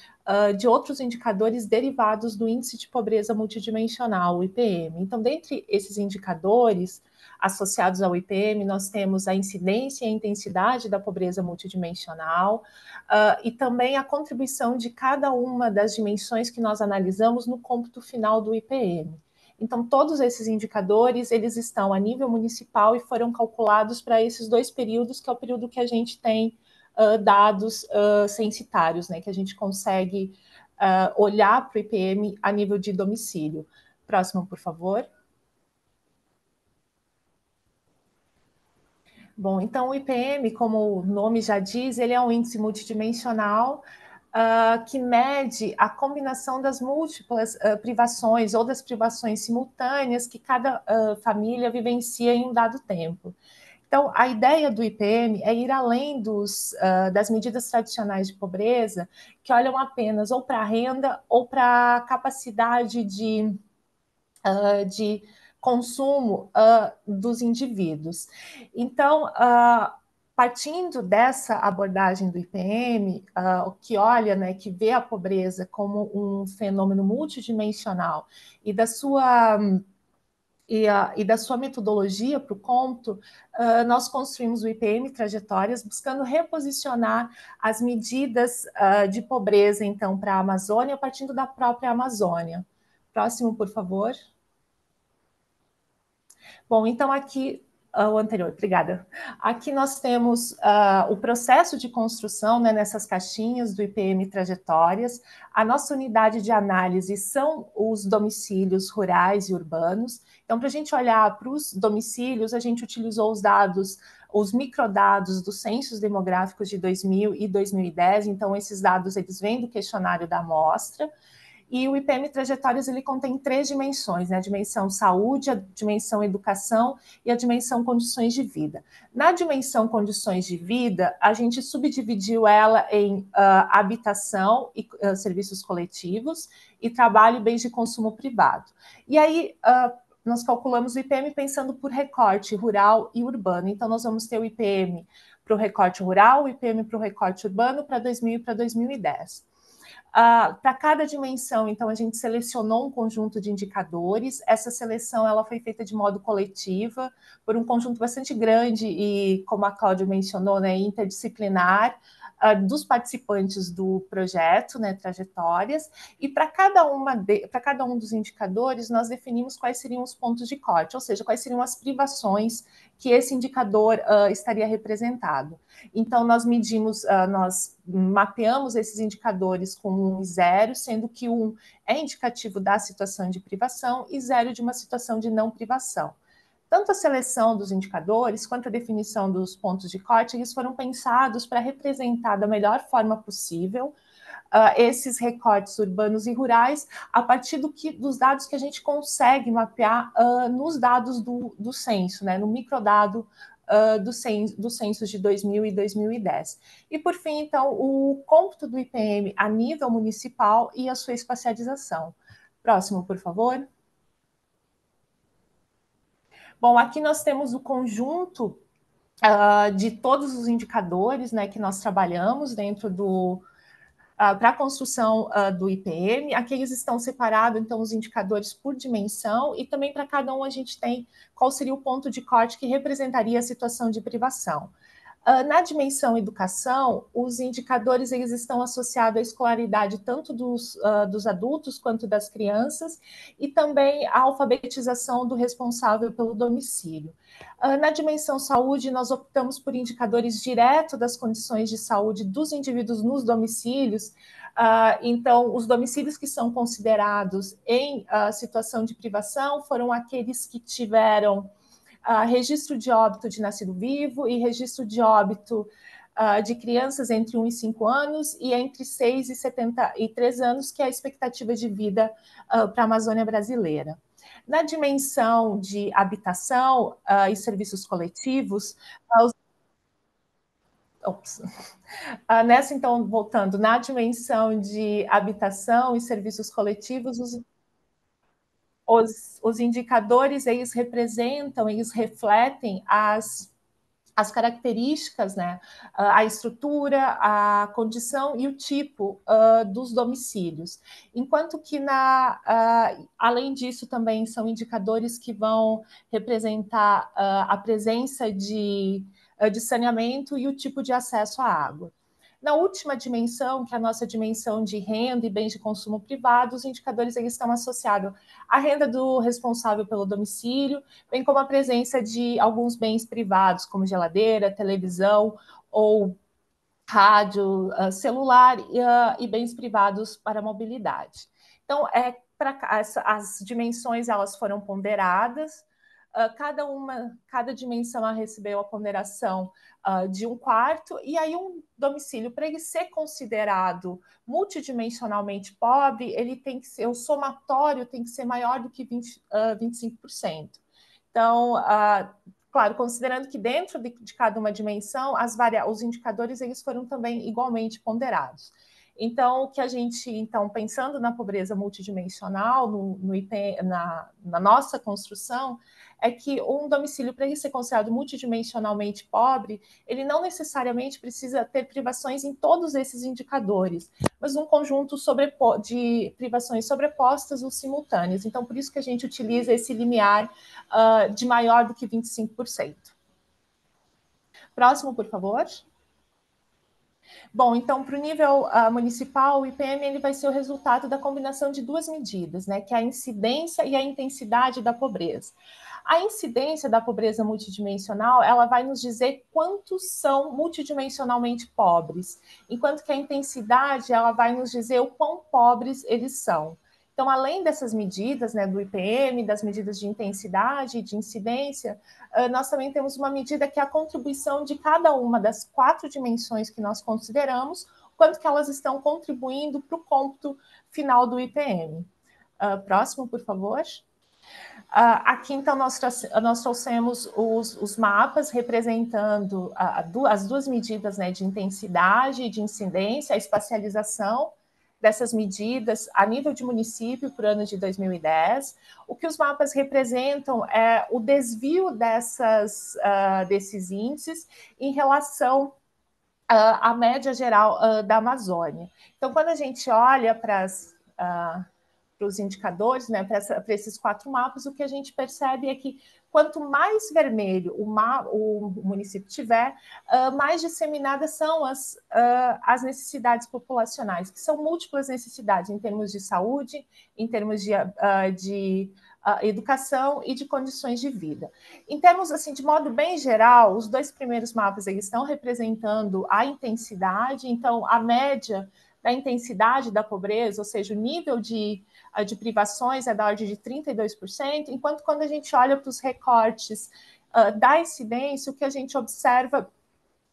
de outros indicadores derivados do Índice de Pobreza Multidimensional, o IPM. Então, dentre esses indicadores associados ao IPM, nós temos a incidência e a intensidade da pobreza multidimensional e também a contribuição de cada uma das dimensões que nós analisamos no cômputo final do IPM. Então, todos esses indicadores, eles estão a nível municipal e foram calculados para esses 2 períodos, que é o período que a gente tem dados censitários, né, que a gente consegue olhar para o IPM a nível de domicílio. Próximo, por favor. Bom, então o IPM, como o nome já diz, ele é um índice multidimensional que mede a combinação das múltiplas privações ou das privações simultâneas que cada família vivencia em um dado tempo. Então, a ideia do IPM é ir além das medidas tradicionais de pobreza, que olham apenas ou para a renda ou para a capacidade de consumo dos indivíduos. Então, partindo dessa abordagem do IPM, que olha, né, que vê a pobreza como um fenômeno multidimensional e da sua metodologia para o cômputo, nós construímos o IPM Trajetórias, buscando reposicionar as medidas de pobreza, então, para a Amazônia, partindo da própria Amazônia. Próximo, por favor. Bom, então aqui, o anterior, obrigada. Aqui nós temos o processo de construção, né, nessas caixinhas do IPM Trajetórias. A nossa unidade de análise são os domicílios rurais e urbanos. Então, para a gente olhar para os domicílios, a gente utilizou os dados, os microdados dos censos demográficos de 2000 e 2010. Então, esses dados, eles vêm do questionário da amostra. E o IPM Trajetórias, ele contém 3 dimensões, né? A dimensão saúde, a dimensão educação e a dimensão condições de vida. Na dimensão condições de vida, a gente subdividiu ela em habitação e serviços coletivos e trabalho e bens de consumo privado. E aí, nós calculamos o IPM pensando por recorte rural e urbano. Então, nós vamos ter o IPM para o recorte rural, o IPM para o recorte urbano para 2000 e para 2010. Para cada dimensão, então, a gente selecionou um conjunto de indicadores. Essa seleção ela foi feita de modo coletiva, por um conjunto bastante grande e, como a Cláudia mencionou, né, interdisciplinar, dos participantes do projeto, né, trajetórias, e para cada um dos indicadores, nós definimos quais seriam os pontos de corte, ou seja, quais seriam as privações que esse indicador estaria representado. Então, nós mapeamos esses indicadores com 1 e 0, sendo que 1 é indicativo da situação de privação e 0 de uma situação de não privação. Tanto a seleção dos indicadores quanto a definição dos pontos de corte, eles foram pensados para representar da melhor forma possível esses recortes urbanos e rurais a partir dos dados que a gente consegue mapear nos dados do censo, né, no microdado dos censos de 2000 e 2010. E, por fim, então, o cômputo do IPM a nível municipal e a sua espacialização. Próximo, por favor. Bom, aqui nós temos o conjunto de todos os indicadores, né, que nós trabalhamos dentro para a construção do IPM. Aqui eles estão separados, então, os indicadores por dimensão, e também para cada um a gente tem qual seria o ponto de corte que representaria a situação de privação. Na dimensão educação, os indicadores eles estão associados à escolaridade tanto dos adultos quanto das crianças e também à alfabetização do responsável pelo domicílio. Na dimensão saúde, nós optamos por indicadores direto das condições de saúde dos indivíduos nos domicílios. Então, os domicílios que são considerados em situação de privação foram aqueles que tiveram registro de óbito de nascido vivo e registro de óbito de crianças entre 1 e 5 anos e entre 6 e 73 anos, que é a expectativa de vida para a Amazônia brasileira. Na dimensão de habitação e serviços coletivos, nessa, então, voltando, na dimensão de habitação e serviços coletivos, os indicadores, eles representam, eles refletem as características, né, a estrutura, a condição e o tipo dos domicílios. Enquanto que, além disso, também são indicadores que vão representar a presença de saneamento e o tipo de acesso à água. Na última dimensão, que é a nossa dimensão de renda e bens de consumo privado, os indicadores eles estão associados à renda do responsável pelo domicílio, bem como a presença de alguns bens privados, como geladeira, televisão ou rádio, celular e bens privados para mobilidade. Então, as dimensões elas foram ponderadas. Cada dimensão recebeu a ponderação de 1/4, e aí um domicílio, para ele ser considerado multidimensionalmente pobre, ele tem que ser, o somatório tem que ser maior do que 25%. Então, claro, considerando que dentro de cada uma dimensão, os indicadores eles foram também igualmente ponderados. Então, o que a gente, então, pensando na pobreza multidimensional, na nossa construção, é que um domicílio, para ele ser considerado multidimensionalmente pobre, ele não necessariamente precisa ter privações em todos esses indicadores, mas um conjunto de privações sobrepostas ou simultâneas. Então, por isso que a gente utiliza esse limiar de maior do que 25%. Próximo, por favor. Bom, então, para o nível municipal, o IPM ele vai ser o resultado da combinação de duas medidas, né, que é a incidência e a intensidade da pobreza. A incidência da pobreza multidimensional, ela vai nos dizer quantos são multidimensionalmente pobres, enquanto que a intensidade, ela vai nos dizer o quão pobres eles são. Então, além dessas medidas, né, do IPM, das medidas de intensidade e de incidência, nós também temos uma medida que é a contribuição de cada uma das 4 dimensões que nós consideramos, quanto que elas estão contribuindo para o cômputo final do IPM. Próximo, por favor. Aqui, então, nós trouxemos os mapas representando as duas medidas, né, de intensidade e de incidência, a espacialização dessas medidas a nível de município por ano de 2010. O que os mapas representam é o desvio desses índices em relação a média geral da Amazônia. Então, quando a gente olha para os indicadores, né, para esses 4 mapas, o que a gente percebe é que quanto mais vermelho o município tiver, mais disseminadas são as necessidades populacionais, que são múltiplas necessidades em termos de saúde, em termos de educação e de condições de vida. Em termos, assim, de modo bem geral, os 2 primeiros mapas eles estão representando a intensidade, então a média da intensidade da pobreza, ou seja, o nível de privações é da ordem de 32%, enquanto quando a gente olha para os recortes da incidência, o que a gente observa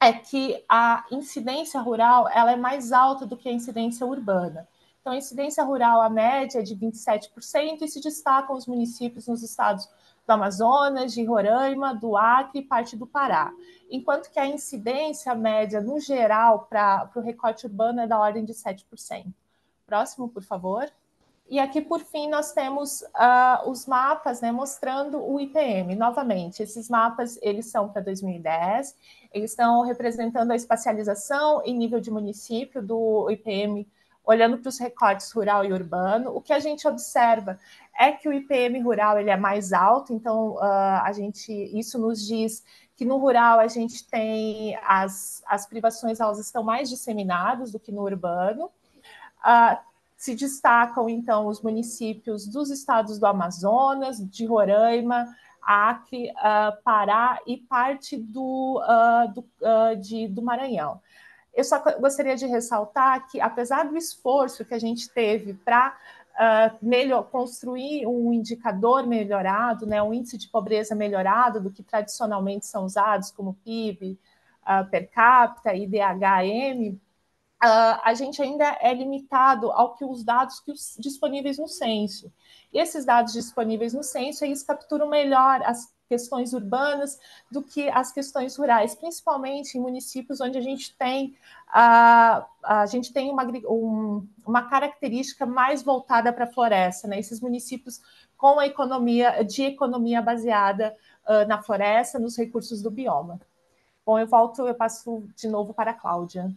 é que a incidência rural ela é mais alta do que a incidência urbana. Então, a incidência rural, a média é de 27%, e se destacam os municípios nos estados do Amazonas, de Roraima, do Acre e parte do Pará. Enquanto que a incidência média, no geral, para o recorte urbano é da ordem de 7%. Próximo, por favor. E aqui, por fim, nós temos os mapas, né, mostrando o IPM. Novamente, esses mapas eles são para 2010, eles estão representando a espacialização em nível de município do IPM, olhando para os recortes rural e urbano. O que a gente observa é que o IPM rural ele é mais alto, então isso nos diz que no rural a gente tem as privações, elas estão mais disseminadas do que no urbano. Se destacam, então, os municípios dos estados do Amazonas, de Roraima, Acre, Pará e parte do Maranhão. Eu só gostaria de ressaltar que, apesar do esforço que a gente teve para construir um indicador melhorado, né, um índice de pobreza melhorado do que tradicionalmente são usados, como PIB, per capita, IDH-M, a gente ainda é limitado ao que os dados disponíveis no censo. E esses dados disponíveis no censo, eles capturam melhor as questões urbanas do que as questões rurais, principalmente em municípios onde a gente tem uma característica mais voltada para a floresta, né? Esses municípios com a economia baseada na floresta, nos recursos do bioma. Bom, eu passo de novo para a Cláudia.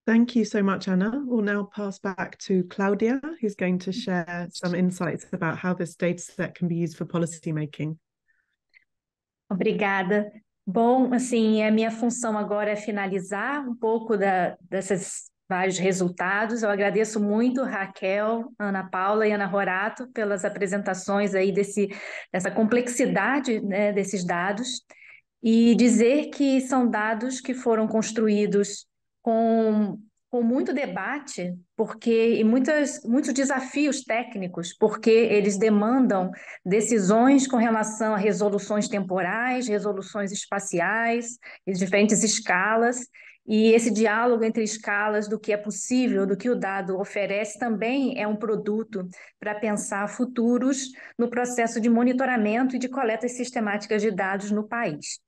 Thank you so much, Anna. We'll now pass back to Claudia, who's going to share some insights about how this data set can be used for policy making. Obrigada. Bom, assim, a minha função agora é finalizar um pouco desses vários resultados. Eu agradeço muito Raquel, Ana Paula e Ana Horato pelas apresentações aí dessa complexidade, né, desses dados, e dizer que são dados que foram construídos com muito debate, e muitos desafios técnicos, porque eles demandam decisões com relação a resoluções temporais, resoluções espaciais, em diferentes escalas, e esse diálogo entre escalas do que é possível, do que o dado oferece, também é um produto para pensar futuros no processo de monitoramento e de coletas sistemáticas de dados no país.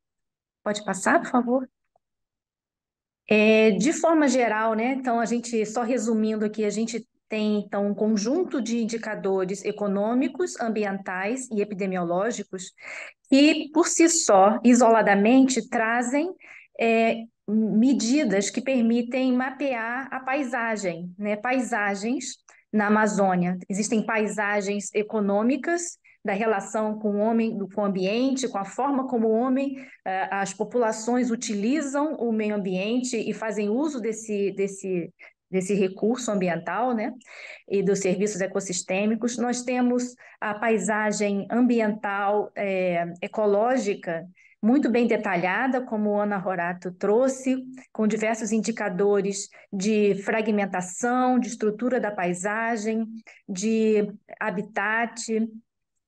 Pode passar, por favor? De forma geral, né? Então, só resumindo aqui, a gente tem então um conjunto de indicadores econômicos, ambientais e epidemiológicos que, por si só, isoladamente, trazem medidas que permitem mapear a paisagem, né? Paisagens na Amazônia. Existem paisagens econômicas da relação com o homem, com o ambiente, com a forma como o homem, as populações utilizam o meio ambiente e fazem uso desse recurso ambiental, né, e dos serviços ecossistêmicos. Nós temos a paisagem ambiental, ecológica, muito bem detalhada, como Ana Horato trouxe, com diversos indicadores de fragmentação, de estrutura da paisagem, de habitat,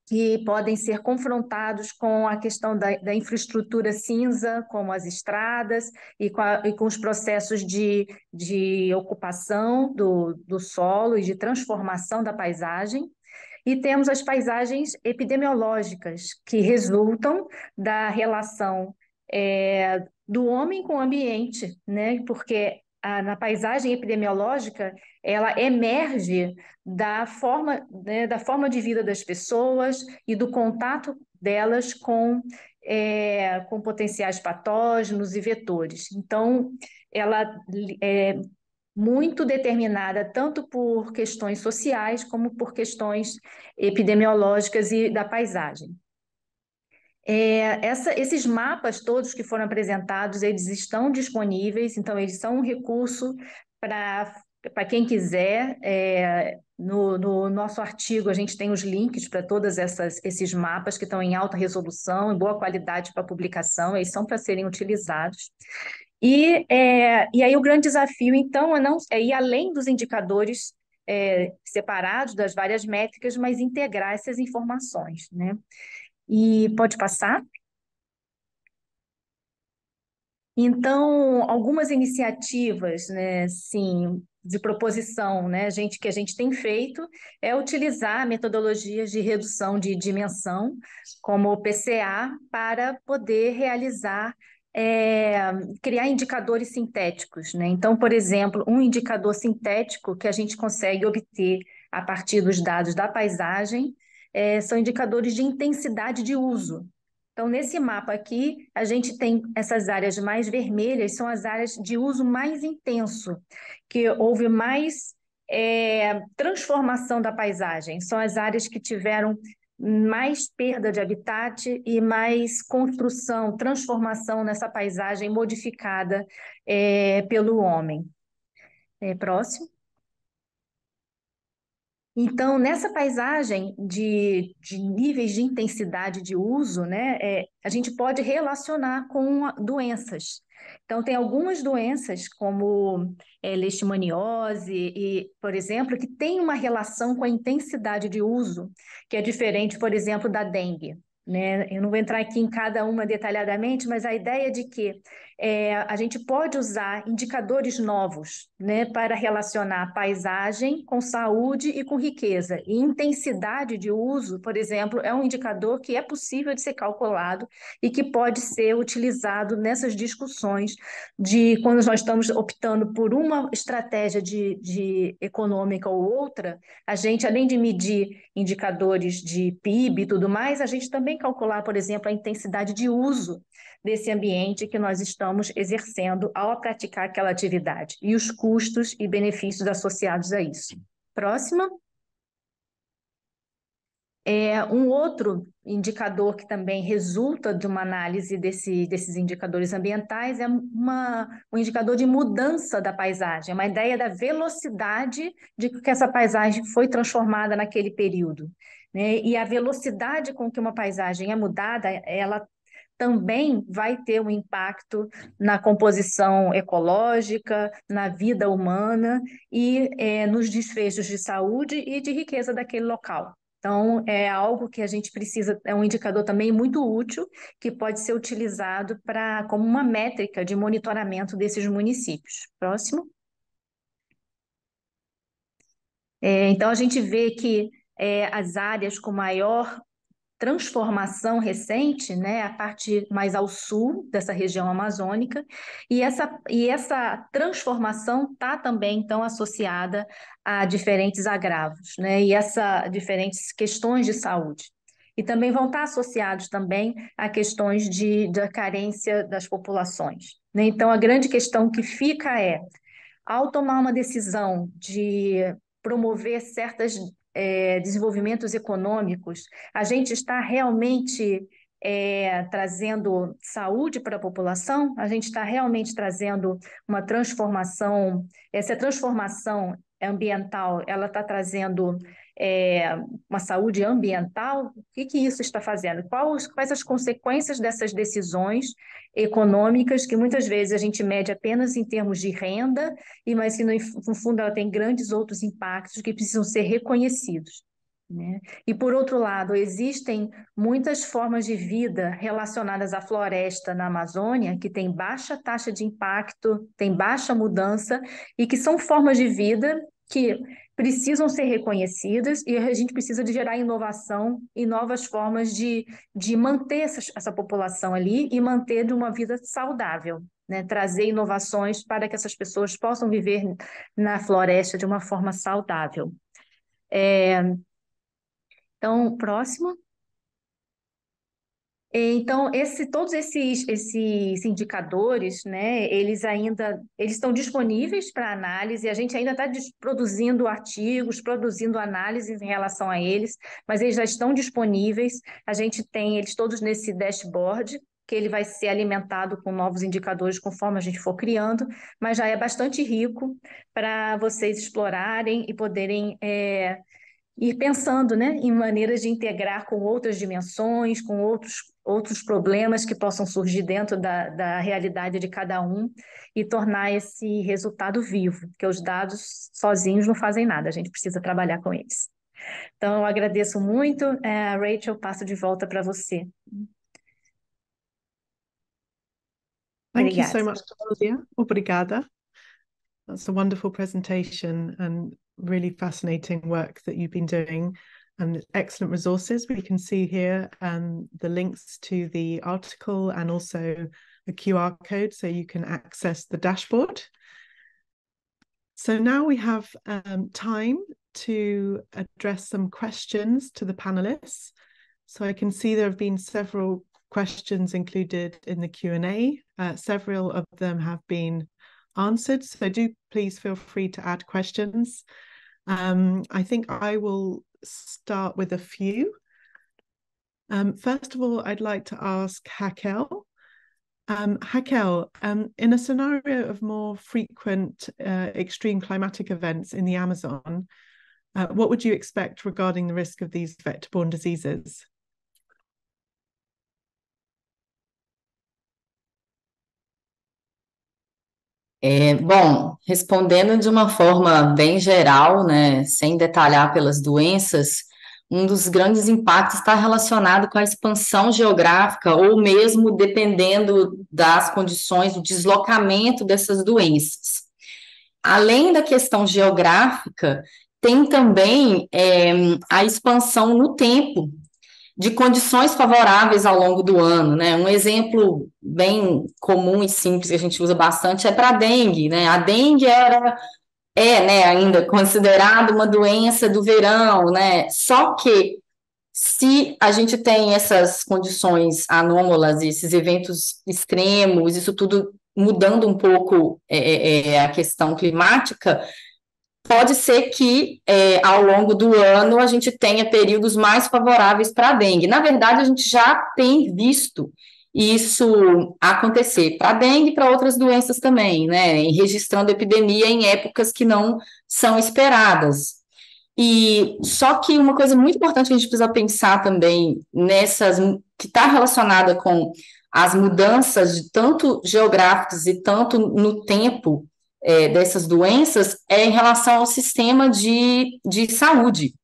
que podem ser confrontados com a questão da infraestrutura cinza, como as estradas, e com os processos de ocupação do solo e de transformação da paisagem. E temos as paisagens epidemiológicas, que resultam da relação do homem com o ambiente, né? Porque na paisagem epidemiológica, ela emerge da forma de vida das pessoas e do contato delas com potenciais patógenos e vetores. Então, ela é muito determinada tanto por questões sociais como por questões epidemiológicas e da paisagem. Esses mapas todos que foram apresentados, eles estão disponíveis, então eles são um recurso para quem quiser. No nosso artigo, a gente tem os links para todos esses mapas que estão em alta resolução, em boa qualidade para publicação, eles são para serem utilizados. E aí o grande desafio, então, é ir além dos indicadores separados das várias métricas, mas integrar essas informações, né? E pode passar? Então, algumas iniciativas, né, sim, de proposição, né, que a gente tem feito é utilizar metodologias de redução de dimensão, como o PCA, para poder criar indicadores sintéticos, né? Então, por exemplo, um indicador sintético que a gente consegue obter a partir dos dados da paisagem são indicadores de intensidade de uso. Então, nesse mapa aqui, a gente tem essas áreas mais vermelhas, são as áreas de uso mais intenso, que houve mais transformação da paisagem, são as áreas que tiveram mais perda de habitat e mais construção, transformação nessa paisagem modificada pelo homem. Próximo. Então, nessa paisagem de níveis de intensidade de uso, né, a gente pode relacionar com doenças. Então, tem algumas doenças, como leishmaniose, por exemplo, que tem uma relação com a intensidade de uso, que é diferente, por exemplo, da dengue, né? Eu não vou entrar aqui em cada uma detalhadamente, mas a ideia é de que a gente pode usar indicadores novos, né, para relacionar paisagem com saúde e com riqueza. E intensidade de uso, por exemplo, é um indicador que é possível de ser calculado e que pode ser utilizado nessas discussões de quando nós estamos optando por uma estratégia de econômica ou outra, a gente, além de medir indicadores de PIB e tudo mais, a gente também calcular, por exemplo, a intensidade de uso desse ambiente que nós estamos exercendo ao praticar aquela atividade e os custos e benefícios associados a isso. Próxima. Um outro indicador que também resulta de uma análise desses indicadores ambientais é um indicador de mudança da paisagem, uma ideia da velocidade de que essa paisagem foi transformada naquele período, né? E a velocidade com que uma paisagem é mudada, ela também vai ter um impacto na composição ecológica, na vida humana e nos desfechos de saúde e de riqueza daquele local. Então, é algo que a gente precisa, é um indicador também muito útil, que pode ser utilizado como uma métrica de monitoramento desses municípios. Próximo. Então, a gente vê que as áreas com maior transformação recente, né, a parte mais ao sul dessa região amazônica, e essa transformação está também então associada a diferentes agravos, né, e diferentes questões de saúde. E também vão estar associados também a questões da carência das populações, né? Então, a grande questão que fica ao tomar uma decisão de promover certos desenvolvimentos econômicos, a gente está realmente trazendo saúde para a população? A gente está realmente trazendo uma transformação? Essa transformação ambiental, ela está trazendo uma saúde ambiental? O que isso está fazendo? Quais as consequências dessas decisões econômicas que muitas vezes a gente mede apenas em termos de renda, mas que no fundo ela tem grandes outros impactos que precisam ser reconhecidos, né? E por outro lado, existem muitas formas de vida relacionadas à floresta na Amazônia que têm baixa taxa de impacto, têm baixa mudança e que são formas de vida que precisam ser reconhecidas e a gente precisa de gerar inovação e novas formas de manter essa população ali e manter de uma vida saudável, né? Trazer inovações para que essas pessoas possam viver na floresta de uma forma saudável. Então, próximo. Então, todos esses indicadores, né, eles estão disponíveis para análise, a gente ainda está produzindo artigos, produzindo análises em relação a eles, mas eles já estão disponíveis, a gente tem eles todos nesse dashboard, que ele vai ser alimentado com novos indicadores conforme a gente for criando, mas já é bastante rico para vocês explorarem e poderem ir pensando, né, em maneiras de integrar com outras dimensões, com outros problemas que possam surgir dentro da realidade de cada um e tornar esse resultado vivo, porque os dados sozinhos não fazem nada, a gente precisa trabalhar com eles. Então, eu agradeço muito. Rachel, passo de volta para você. Thank you Obrigada. so much, Claudia. Obrigada. That's a wonderful presentation and really fascinating work that you've been doing and excellent resources. We can see here the links to the article and also a QR code so you can access the dashboard. So now we have time to address some questions to the panelists. So I can see there have been several questions included in the Q&A. Several of them have been answered, so do please feel free to add questions. I think I will start with a few. First of all, I'd like to ask Hakel. Hakel, in a scenario of more frequent extreme climatic events in the Amazon, what would you expect regarding the risk of these vector-borne diseases? Bom, respondendo de uma forma bem geral, né, sem detalhar pelas doenças, um dos grandes impactos está relacionado com a expansão geográfica, ou mesmo dependendo das condições do deslocamento dessas doenças. Além da questão geográfica, tem também a expansão no tempo, de condições favoráveis ao longo do ano, né? Um exemplo bem comum e simples que a gente usa bastante é para a dengue, né? A dengue né, ainda considerada uma doença do verão, né? Só que se a gente tem essas condições anômalas, esses eventos extremos, isso tudo mudando um pouco a questão climática, pode ser que ao longo do ano a gente tenha períodos mais favoráveis para a dengue. Na verdade, a gente já tem visto isso acontecer para a dengue e para outras doenças também, né? Registrando epidemia em épocas que não são esperadas. E só que uma coisa muito importante que a gente precisa pensar também que está relacionada com as mudanças tanto geográficas e tanto no tempo dessas doenças em relação ao sistema de saúde,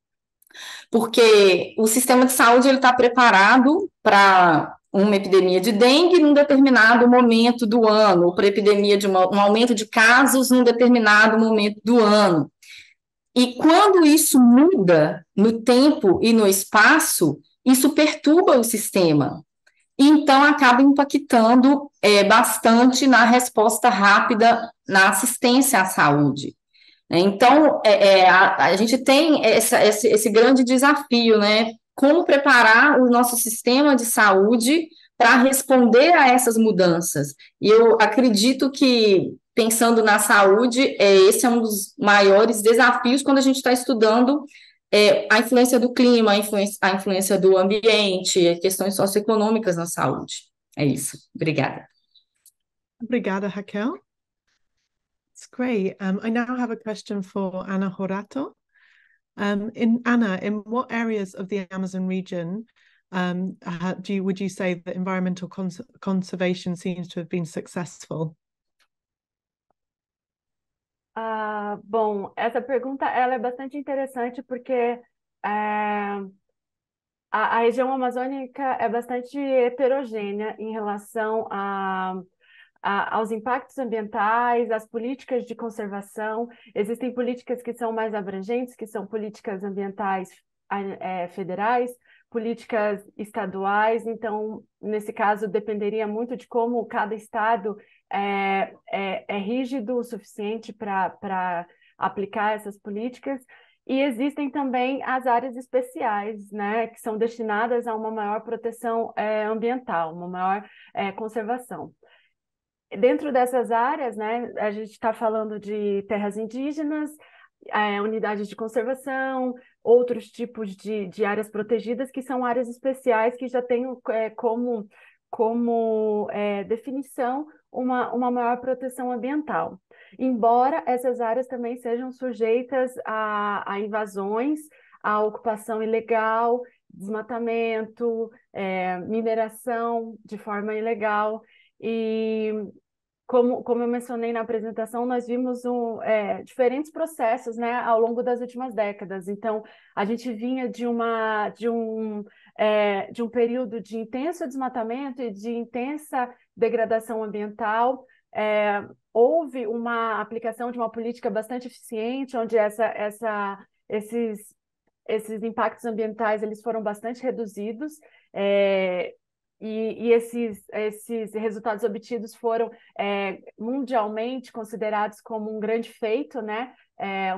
porque o sistema de saúde ele está preparado para uma epidemia de dengue num determinado momento do ano, ou para epidemia de um aumento de casos num determinado momento do ano. E quando isso muda no tempo e no espaço, isso perturba o sistema. Então, acaba impactando bastante na resposta rápida na assistência à saúde. Então, a gente tem esse grande desafio, né? Como preparar o nosso sistema de saúde para responder a essas mudanças. E eu acredito que, pensando na saúde, esse é um dos maiores desafios quando a gente está estudando a influência do clima, a influência do ambiente, questões socioeconômicas na saúde. É isso. Obrigada. Obrigada, Raquel. It's great. I now have a question for Ana Horato. Anna, in what areas of the Amazon region would you say that environmental conservation seems to have been successful? Bom, essa pergunta ela é bastante interessante porque a região amazônica é bastante heterogênea em relação aos impactos ambientais, às políticas de conservação. Existem políticas que são mais abrangentes, que são políticas ambientais federais, políticas estaduais. Então, nesse caso, dependeria muito de como cada estado é rígido o suficiente para aplicar essas políticas. E existem também as áreas especiais, né, que são destinadas a uma maior proteção ambiental, uma maior conservação. Dentro dessas áreas, né, a gente está falando de terras indígenas, unidades de conservação, outros tipos de áreas protegidas, que são áreas especiais que já têm como definição uma maior proteção ambiental. Embora essas áreas também sejam sujeitas a invasões, a ocupação ilegal, desmatamento, mineração de forma ilegal, e como eu mencionei na apresentação, nós vimos diferentes processos, né, ao longo das últimas décadas. Então, a gente vinha de um período de intenso desmatamento e de intensa degradação ambiental. Houve uma aplicação de uma política bastante eficiente, onde esses impactos ambientais eles foram bastante reduzidos. E esses resultados obtidos foram mundialmente considerados como um grande feito, né?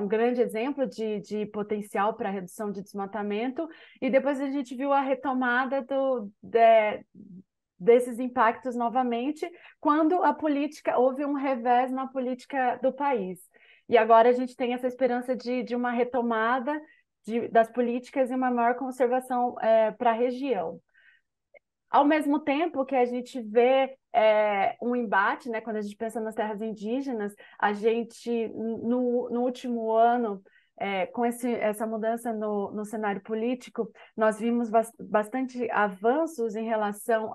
Um grande exemplo de potencial para redução de desmatamento. E depois a gente viu a retomada desses impactos novamente, quando houve um revés na política do país. E agora a gente tem essa esperança de uma retomada das políticas e uma maior conservação para a região. Ao mesmo tempo que a gente vê um embate, né, quando a gente pensa nas terras indígenas, a gente, no último ano, com essa mudança no cenário político, nós vimos bastante avanços em relação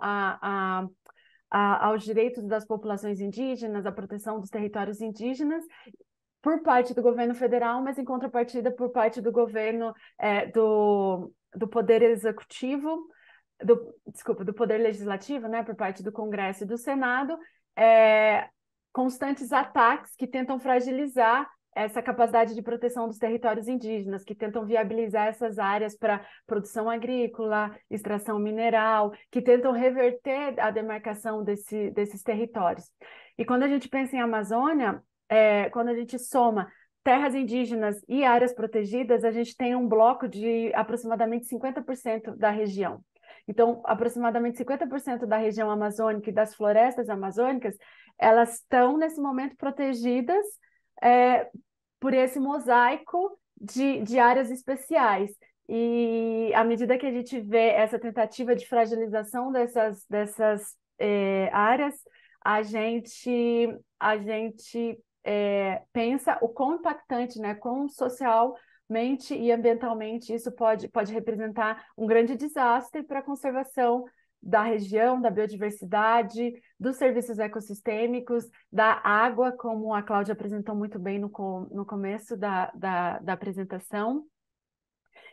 aos direitos das populações indígenas, à proteção dos territórios indígenas, por parte do governo federal, mas em contrapartida por parte do governo do Poder Executivo, do Poder Legislativo, né, por parte do Congresso e do Senado, constantes ataques que tentam fragilizar essa capacidade de proteção dos territórios indígenas, que tentam viabilizar essas áreas para produção agrícola, extração mineral, que tentam reverter a demarcação desses territórios. E quando a gente pensa em Amazônia, quando a gente soma terras indígenas e áreas protegidas, a gente tem um bloco de aproximadamente 50% da região. Então, aproximadamente 50% da região amazônica e das florestas amazônicas, elas estão, nesse momento, protegidas por esse mosaico de áreas especiais. E à medida que a gente vê essa tentativa de fragilização dessas áreas, a gente pensa o quão impactante, né, quão socialmente e ambientalmente isso pode representar um grande desastre para a conservação da região, da biodiversidade, dos serviços ecossistêmicos, da água, como a Cláudia apresentou muito bem no começo da apresentação.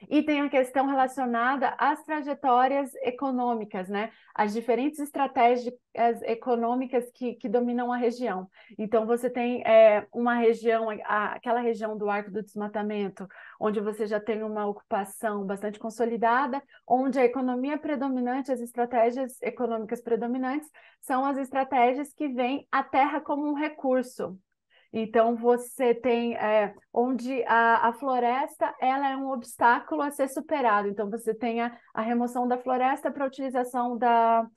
E tem a questão relacionada às trajetórias econômicas, né? As diferentes estratégias econômicas que dominam a região. Então, você tem uma região, aquela região do Arco do Desmatamento, onde você já tem uma ocupação bastante consolidada, onde a economia predominante, as estratégias econômicas predominantes, são as estratégias que veem a terra como um recurso. Então, você tem onde a floresta ela é um obstáculo a ser superado. Então, você tem a remoção da floresta para a utilização da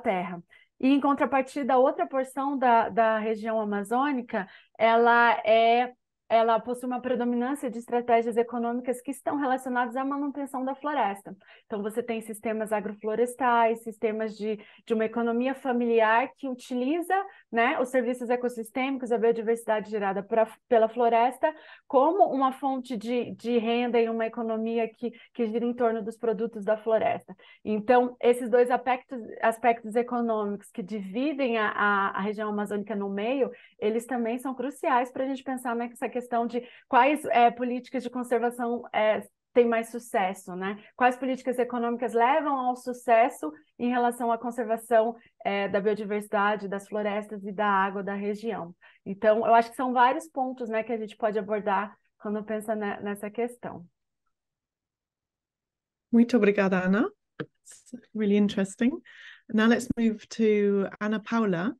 terra. E, em contrapartida, a outra porção da região amazônica, ela possui uma predominância de estratégias econômicas que estão relacionadas à manutenção da floresta. Então, você tem sistemas agroflorestais, sistemas de uma economia familiar que utiliza, né, os serviços ecossistêmicos, a biodiversidade gerada pela floresta, como uma fonte de renda e uma economia que gira em torno dos produtos da floresta. Então, esses dois aspectos econômicos que dividem a região amazônica no meio, eles também são cruciais para a gente pensar nessa questão de quais políticas de conservação têm mais sucesso, né? Quais políticas econômicas levam ao sucesso em relação à conservação da biodiversidade, das florestas e da água da região. Então, eu acho que são vários pontos, né, que a gente pode abordar quando pensa nessa questão. Muito obrigada, Ana. It's really interesting. Now let's move to Ana Paula.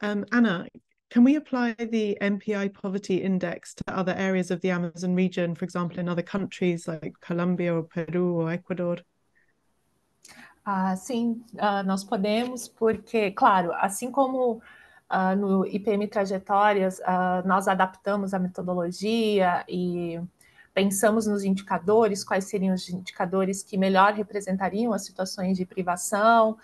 Ana, Can we apply the MPI Poverty Index to other areas of the Amazon region, for example, in other countries like Colombia or Peru or Ecuador? Sim, nós podemos, porque, claro, assim como no IPM Trajetórias, nós adaptamos a metodologia e pensamos nos indicadores, quais seriam os indicadores que melhor representariam as situações de privação,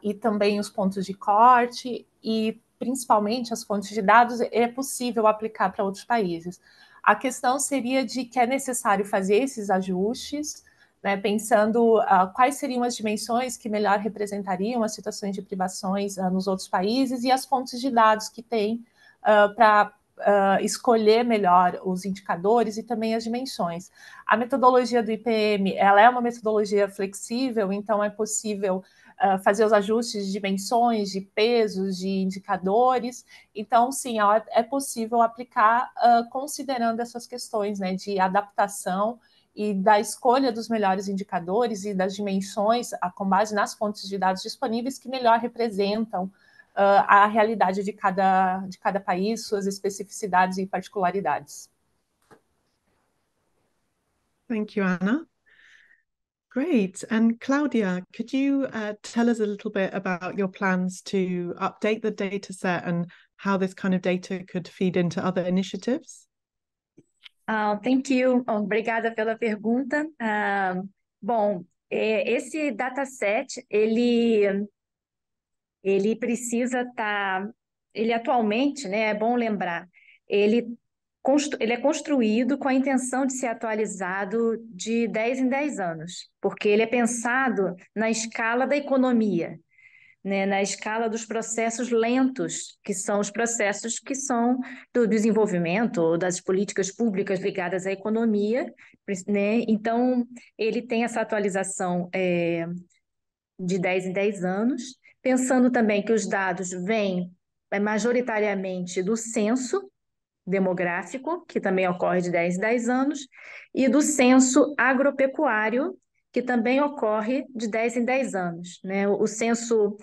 e também os pontos de corte, e principalmente as fontes de dados, é possível aplicar para outros países. A questão seria de que é necessário fazer esses ajustes, né, pensando quais seriam as dimensões que melhor representariam as situações de privações nos outros países e as fontes de dados que tem para escolher melhor os indicadores e também as dimensões. A metodologia do IPM, ela é uma metodologia flexível, então é possível fazer os ajustes de dimensões, de pesos, de indicadores. Então, sim, é possível aplicar considerando essas questões, né, de adaptação e da escolha dos melhores indicadores e das dimensões com base nas fontes de dados disponíveis que melhor representam a realidade de cada país, suas especificidades e particularidades. Thank you, Anna. Great. And Claudia, could you tell us a little bit about your plans to update the data set and how this kind of data could feed into other initiatives? Thank you. Obrigada pela pergunta. Bom, esse dataset, ele precisa estar... Ele atualmente, né, é bom lembrar, ele é construído com a intenção de ser atualizado de 10 em 10 anos, porque ele é pensado na escala da economia, né, na escala dos processos lentos, que são os processos que são do desenvolvimento ou das políticas públicas ligadas à economia, né? Então, ele tem essa atualização de 10 em 10 anos, pensando também que os dados vêm majoritariamente do censo demográfico, que também ocorre de 10 em 10 anos, e do censo agropecuário, que também ocorre de 10 em 10 anos, né? O censo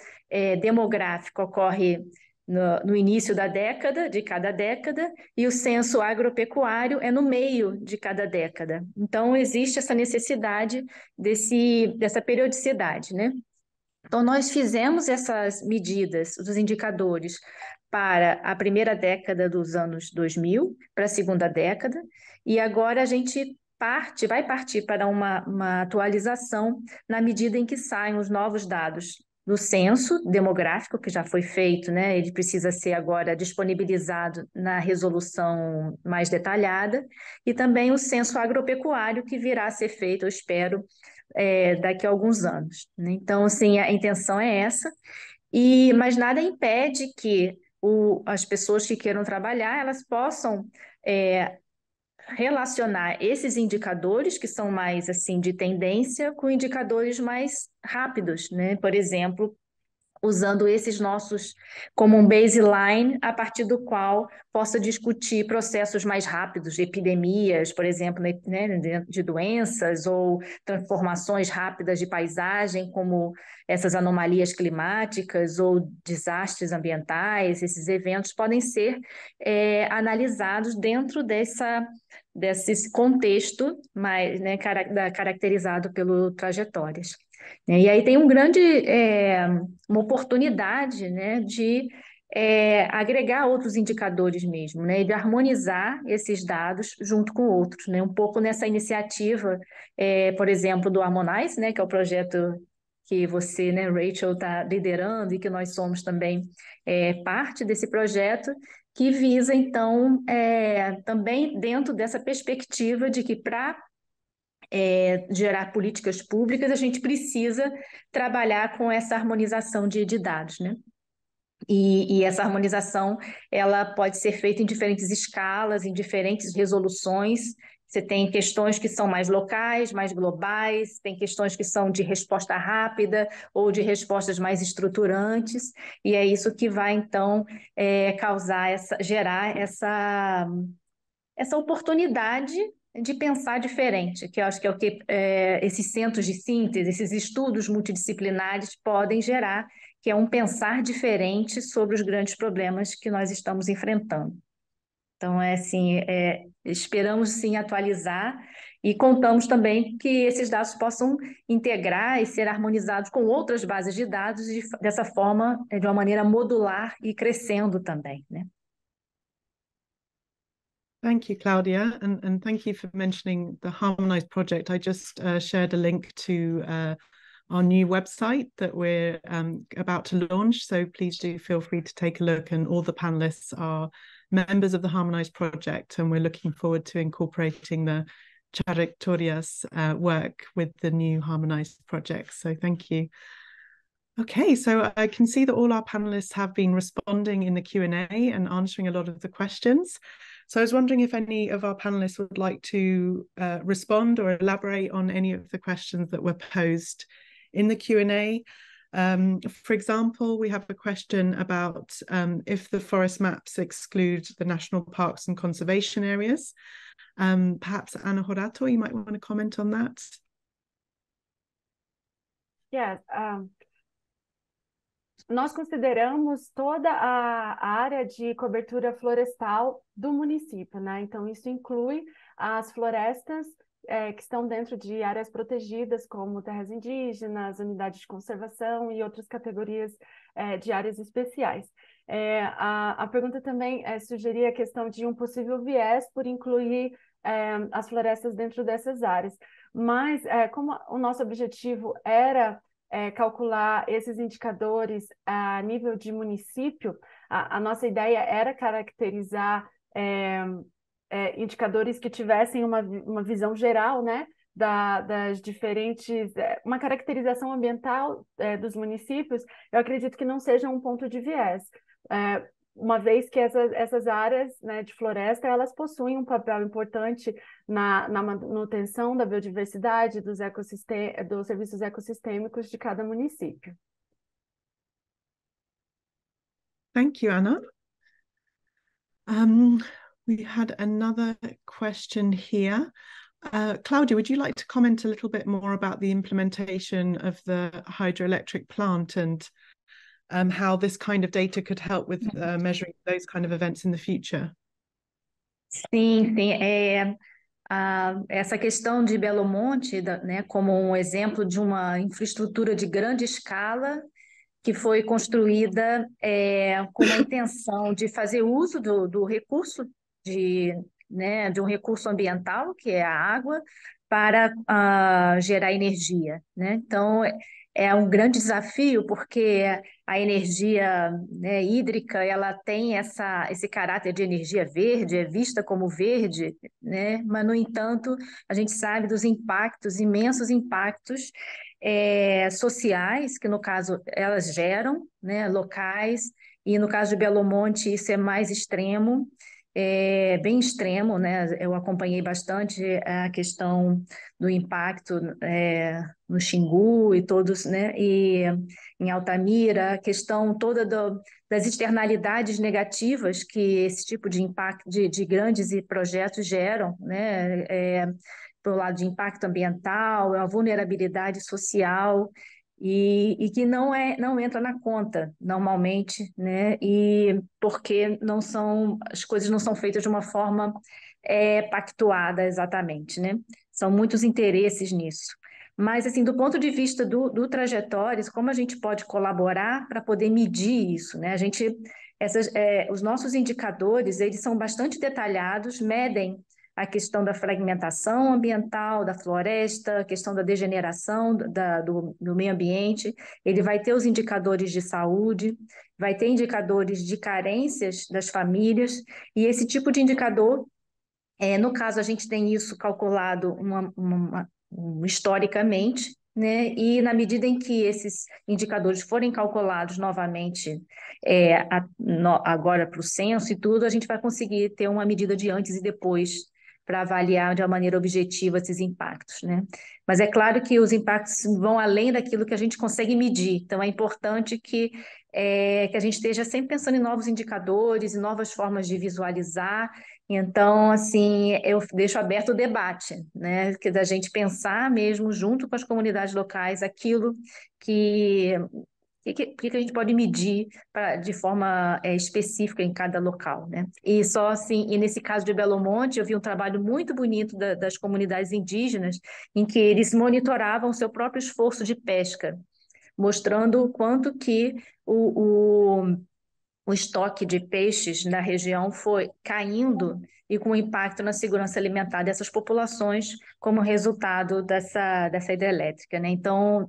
demográfico ocorre no início da década, de cada década, e o censo agropecuário é no meio de cada década. Então, existe essa necessidade dessa periodicidade, né? Então, nós fizemos essas medidas, os indicadores, para a primeira década dos anos 2000, para a segunda década, e agora a gente vai partir para uma atualização na medida em que saem os novos dados do censo demográfico, que já foi feito, né? Ele precisa ser agora disponibilizado na resolução mais detalhada, e também o censo agropecuário, que virá a ser feito, eu espero, daqui a alguns anos, né? Então, assim, a intenção é essa, mas nada impede que as pessoas que queiram trabalhar, elas possam relacionar esses indicadores, que são mais, assim, de tendência, com indicadores mais rápidos, né? Por exemplo, usando esses nossos como um baseline, a partir do qual possa discutir processos mais rápidos, epidemias, por exemplo, né, de doenças, ou transformações rápidas de paisagem, como essas anomalias climáticas ou desastres ambientais. Esses eventos podem ser analisados dentro desse contexto mais, né, caracterizado pelo trajetórias. E aí tem uma oportunidade, né, de agregar outros indicadores mesmo, né, e de harmonizar esses dados junto com outros, né, um pouco nessa iniciativa, por exemplo, do Harmonize, né, que é o projeto que você, né, Rachel, está liderando e que nós somos também parte desse projeto, que visa, então, também dentro dessa perspectiva de que para gerar políticas públicas, a gente precisa trabalhar com essa harmonização de dados, né? E essa harmonização, ela pode ser feita em diferentes escalas, em diferentes resoluções. Você tem questões que são mais locais, mais globais, tem questões que são de resposta rápida ou de respostas mais estruturantes, e é isso que vai, então, gerar essa oportunidade de pensar diferente, que eu acho que é o que esses centros de síntese, esses estudos multidisciplinares podem gerar, que é um pensar diferente sobre os grandes problemas que nós estamos enfrentando. Então, assim, esperamos sim atualizar e contamos também que esses dados possam integrar e ser harmonizados com outras bases de dados e dessa forma, de uma maneira modular e crescendo também, né? Thank you, Claudia, and thank you for mentioning the Harmonise project. I just shared a link to our new website that we're about to launch, so please do feel free to take a look, and all the panelists are members of the Harmonise project, and we're looking forward to incorporating the Trayectorias work with the new Harmonise project, so thank you. Okay, so I can see that all our panelists have been responding in the Q&A and answering a lot of the questions. So I was wondering if any of our panelists would like to respond or elaborate on any of the questions that were posed in the Q&A. For example, we have a question about if the forest maps exclude the national parks and conservation areas. Perhaps Ana Horato, you might want to comment on that. Yes, nós consideramos toda a área de cobertura florestal do município, né? Então, isso inclui as florestas que estão dentro de áreas protegidas, como terras indígenas, unidades de conservação e outras categorias de áreas especiais. A pergunta também sugeria a questão de um possível viés por incluir as florestas dentro dessas áreas. Mas, como o nosso objetivo era calcular esses indicadores a nível de município, a nossa ideia era caracterizar indicadores que tivessem uma visão geral, né, das diferentes, uma caracterização ambiental dos municípios. Eu acredito que não seja um ponto de viés, uma vez que essas áreas, né, de floresta, elas possuem um papel importante na manutenção da biodiversidade, dos serviços ecossistêmicos de cada município. Thank you, Anna. We had another question here. Claudia, would you like to comment a little bit more about the implementation of the hydroelectric plant and how this kind of data could help with measuring those kind of events in the future? Sim, essa questão de Belo Monte, né, como um exemplo de uma infraestrutura de grande escala que foi construída com uma intenção de fazer uso do recurso de um recurso ambiental, que é a água, para gerar energia, né? Então, é um grande desafio, porque a energia, né, hídrica, ela tem esse caráter de energia verde, é vista como verde, né? Mas, no entanto, a gente sabe dos impactos, imensos impactos sociais, que no caso elas geram, né, locais, e no caso de Belo Monte isso é mais extremo, bem extremo, né? Eu acompanhei bastante a questão do impacto no Xingu e todos, né? E em Altamira, a questão toda das externalidades negativas que esse tipo de impacto de grandes projetos geram, né? Pelo lado de impacto ambiental, a vulnerabilidade social, e que não entra na conta normalmente, né? E porque as coisas não são feitas de uma forma pactuada exatamente, né? São muitos interesses nisso. Mas, assim, do ponto de vista do Trajetórias, como a gente pode colaborar para poder medir isso, né? Os nossos indicadores, eles são bastante detalhados, medem a questão da fragmentação ambiental, da floresta, a questão da degeneração do meio ambiente. Ele vai ter os indicadores de saúde, vai ter indicadores de carências das famílias, e esse tipo de indicador, no caso, a gente tem isso calculado historicamente, né? E na medida em que esses indicadores forem calculados novamente, agora para o censo e tudo, a gente vai conseguir ter uma medida de antes e depois para avaliar de uma maneira objetiva esses impactos, né? Mas é claro que os impactos vão além daquilo que a gente consegue medir, então é importante que a gente esteja sempre pensando em novos indicadores e novas formas de visualizar Então, assim, eu deixo aberto o debate, né? Que da gente pensar mesmo junto com as comunidades locais aquilo que que a gente pode medir de forma específica em cada local, né? E só assim, e nesse caso de Belo Monte, eu vi um trabalho muito bonito das comunidades indígenas, em que eles monitoravam o seu próprio esforço de pesca, mostrando o quanto que o estoque de peixes na região foi caindo e com impacto na segurança alimentar dessas populações como resultado dessa hidrelétrica, né? Então,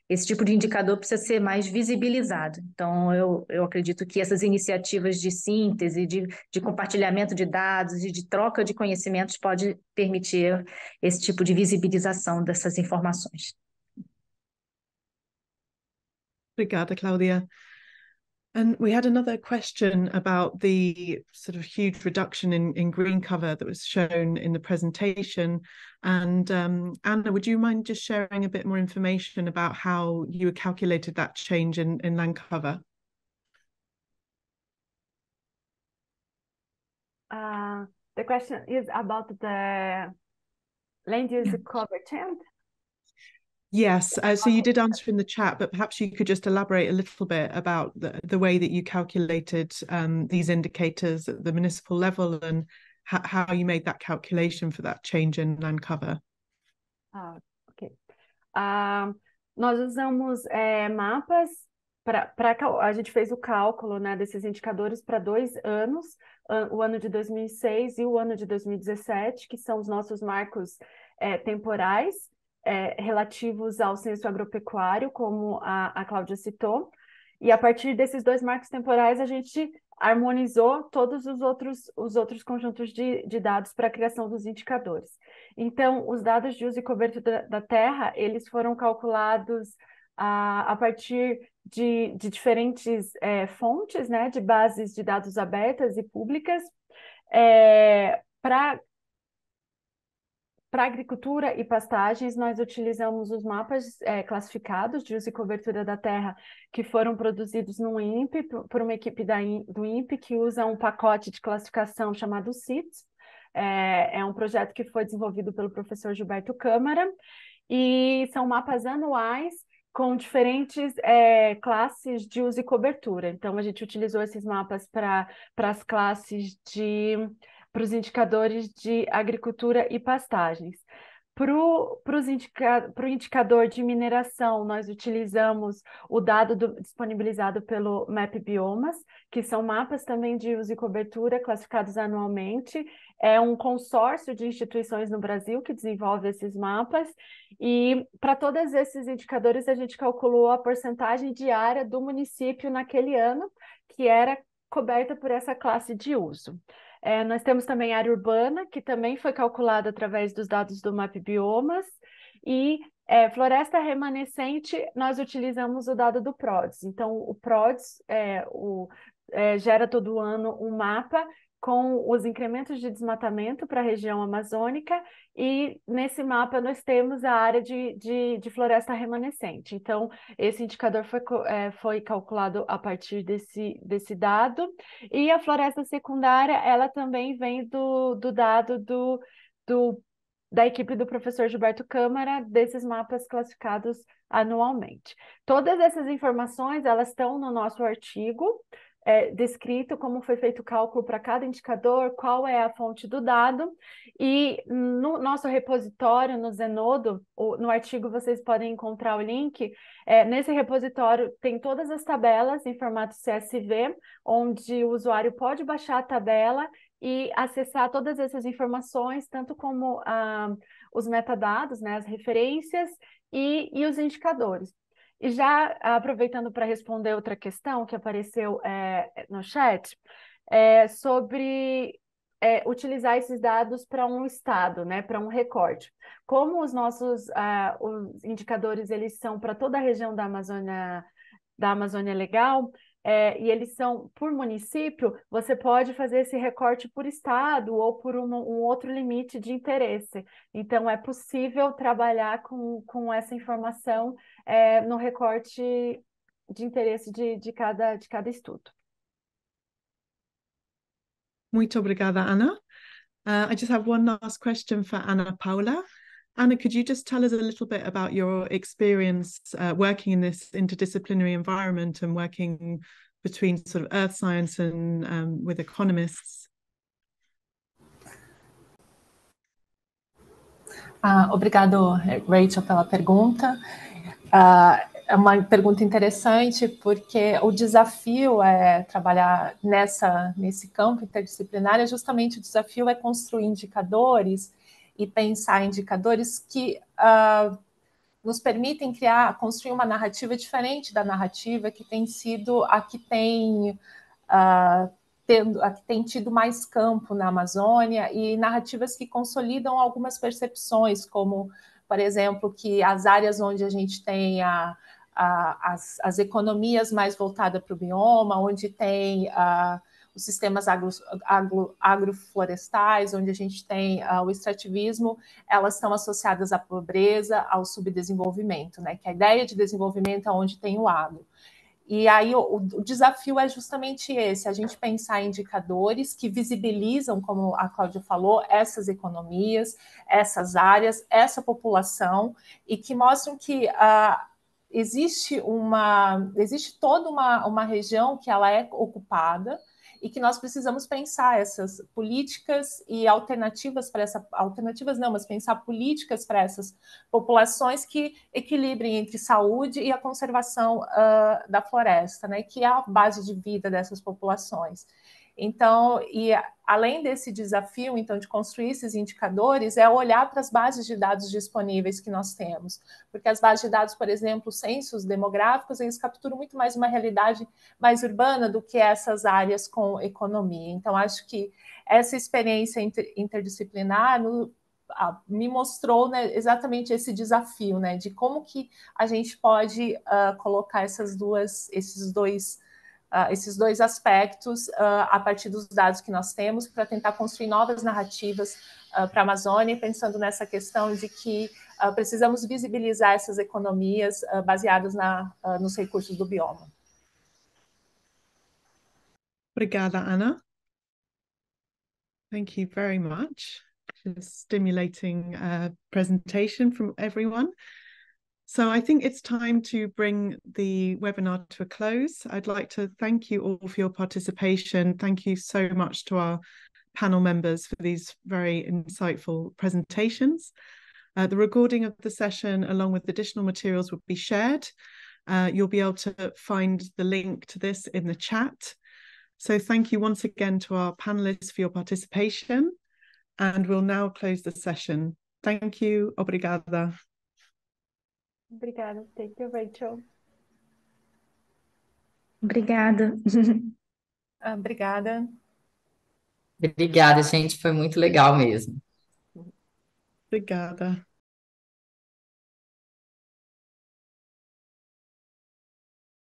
esse tipo de indicador precisa ser mais visibilizado. Então, eu acredito que essas iniciativas de síntese, de compartilhamento de dados e de troca de conhecimentos pode permitir esse tipo de visibilização dessas informações. Obrigada, Claudia. And we had another question about the sort of huge reduction in green cover that was shown in the presentation. And Anna, would you mind just sharing a bit more information about how you calculated that change in land cover? The question is about the land use cover change. Yes, so you did answer in the chat, but perhaps you could just elaborate a little bit about the way that you calculated these indicators at the municipal level and how you made that calculation for that change in land cover. Ok. Nós usamos mapas a gente fez o cálculo, né, desses indicadores para 2 anos, o ano de 2006 e o ano de 2017, que são os nossos marcos temporais, relativos ao censo agropecuário, como a Cláudia citou, e a partir desses 2 marcos temporais a gente harmonizou todos os outros conjuntos de dados para a criação dos indicadores. Então, os dados de uso e cobertura da terra, eles foram calculados a partir de diferentes fontes, né, de bases de dados abertas e públicas, para agricultura e pastagens, nós utilizamos os mapas classificados de uso e cobertura da terra que foram produzidos no INPE, por uma equipe do INPE que usa um pacote de classificação chamado CITES. É um projeto que foi desenvolvido pelo professor Gilberto Câmara, e são mapas anuais com diferentes classes de uso e cobertura. Então, a gente utilizou esses mapas para as classes para os indicadores de agricultura e pastagens. Para o indicador de mineração, nós utilizamos o dado disponibilizado pelo MAP Biomas, que são mapas também de uso e cobertura classificados anualmente. É um consórcio de instituições no Brasil que desenvolve esses mapas, e para todos esses indicadores a gente calculou a porcentagem de área do município naquele ano que era coberta por essa classe de uso. Nós temos também a área urbana, que também foi calculada através dos dados do MAP Biomas, e floresta remanescente, nós utilizamos o dado do PRODES. Então, o PRODES gera todo ano um mapa com os incrementos de desmatamento para a região amazônica, e nesse mapa nós temos a área de floresta remanescente. Então, esse indicador foi calculado a partir desse dado, e a floresta secundária, ela também vem do dado da equipe do professor Gilberto Câmara, desses mapas classificados anualmente. Todas essas informações, elas estão no nosso artigo, descrito como foi feito o cálculo para cada indicador, qual é a fonte do dado, e no nosso repositório, no Zenodo, no artigo vocês podem encontrar o link. Nesse repositório tem todas as tabelas em formato CSV, onde o usuário pode baixar a tabela e acessar todas essas informações, tanto como os metadados, né, as referências e os indicadores. E já aproveitando para responder outra questão que apareceu no chat, sobre utilizar esses dados para um estado, né, para um recorte. Como os nossos os indicadores eles são para toda a região da Amazônia Legal, e eles são por município, você pode fazer esse recorte por estado ou por um outro limite de interesse. Então, é possível trabalhar com essa informação no recorte de interesse de cada estudo. Muito obrigada, Ana. I just have one last question for Ana Paula. Anna, could you just tell us a little bit about your experience working in this interdisciplinary environment and working between sort of earth science and with economists? Obrigado, Rachel, pela pergunta. É uma pergunta interessante, porque o desafio é trabalhar nesse campo interdisciplinar, justamente o desafio é construir indicadores e pensar indicadores que nos permitem construir uma narrativa diferente da narrativa que tem sido a que tem tido mais campo na Amazônia, e narrativas que consolidam algumas percepções, como, por exemplo, que as áreas onde a gente tem as economias mais voltadas para o bioma, onde tem os sistemas agroflorestais, onde a gente tem o extrativismo, elas estão associadas à pobreza, ao subdesenvolvimento, né? Que a ideia de desenvolvimento é onde tem o agro. E aí o desafio é justamente esse, a gente pensar em indicadores que visibilizam, como a Cláudia falou, essas economias, essas áreas, essa população, e que mostram que existe toda uma região que ela é ocupada, e que nós precisamos pensar essas políticas e alternativas mas pensar políticas para essas populações que equilibrem entre saúde e a conservação da floresta, né, que é a base de vida dessas populações. Então, e além desse desafio, então, de construir esses indicadores, é olhar para as bases de dados disponíveis que nós temos, porque as bases de dados, por exemplo, censos demográficos, eles capturam muito mais uma realidade mais urbana do que essas áreas com economia. Então, acho que essa experiência interdisciplinar me mostrou, né, exatamente esse desafio, né, de como que a gente pode colocar esses dois aspectos a partir dos dados que nós temos para tentar construir novas narrativas para a Amazônia, pensando nessa questão de que precisamos visibilizar essas economias baseadas nos recursos do bioma. Obrigada, Anna. Thank you very much. Just stimulating presentation from everyone. So I think it's time to bring the webinar to a close. I'd like to thank you all for your participation. Thank you so much to our panel members for these very insightful presentations. The recording of the session, along with additional materials, will be shared. You'll be able to find the link to this in the chat. So thank you once again to our panelists for your participation. And we'll now close the session. Thank you. Obrigada. Obrigada. Thank you, Rachel. Obrigada. Obrigada. Obrigada, gente, foi muito legal mesmo. Obrigada.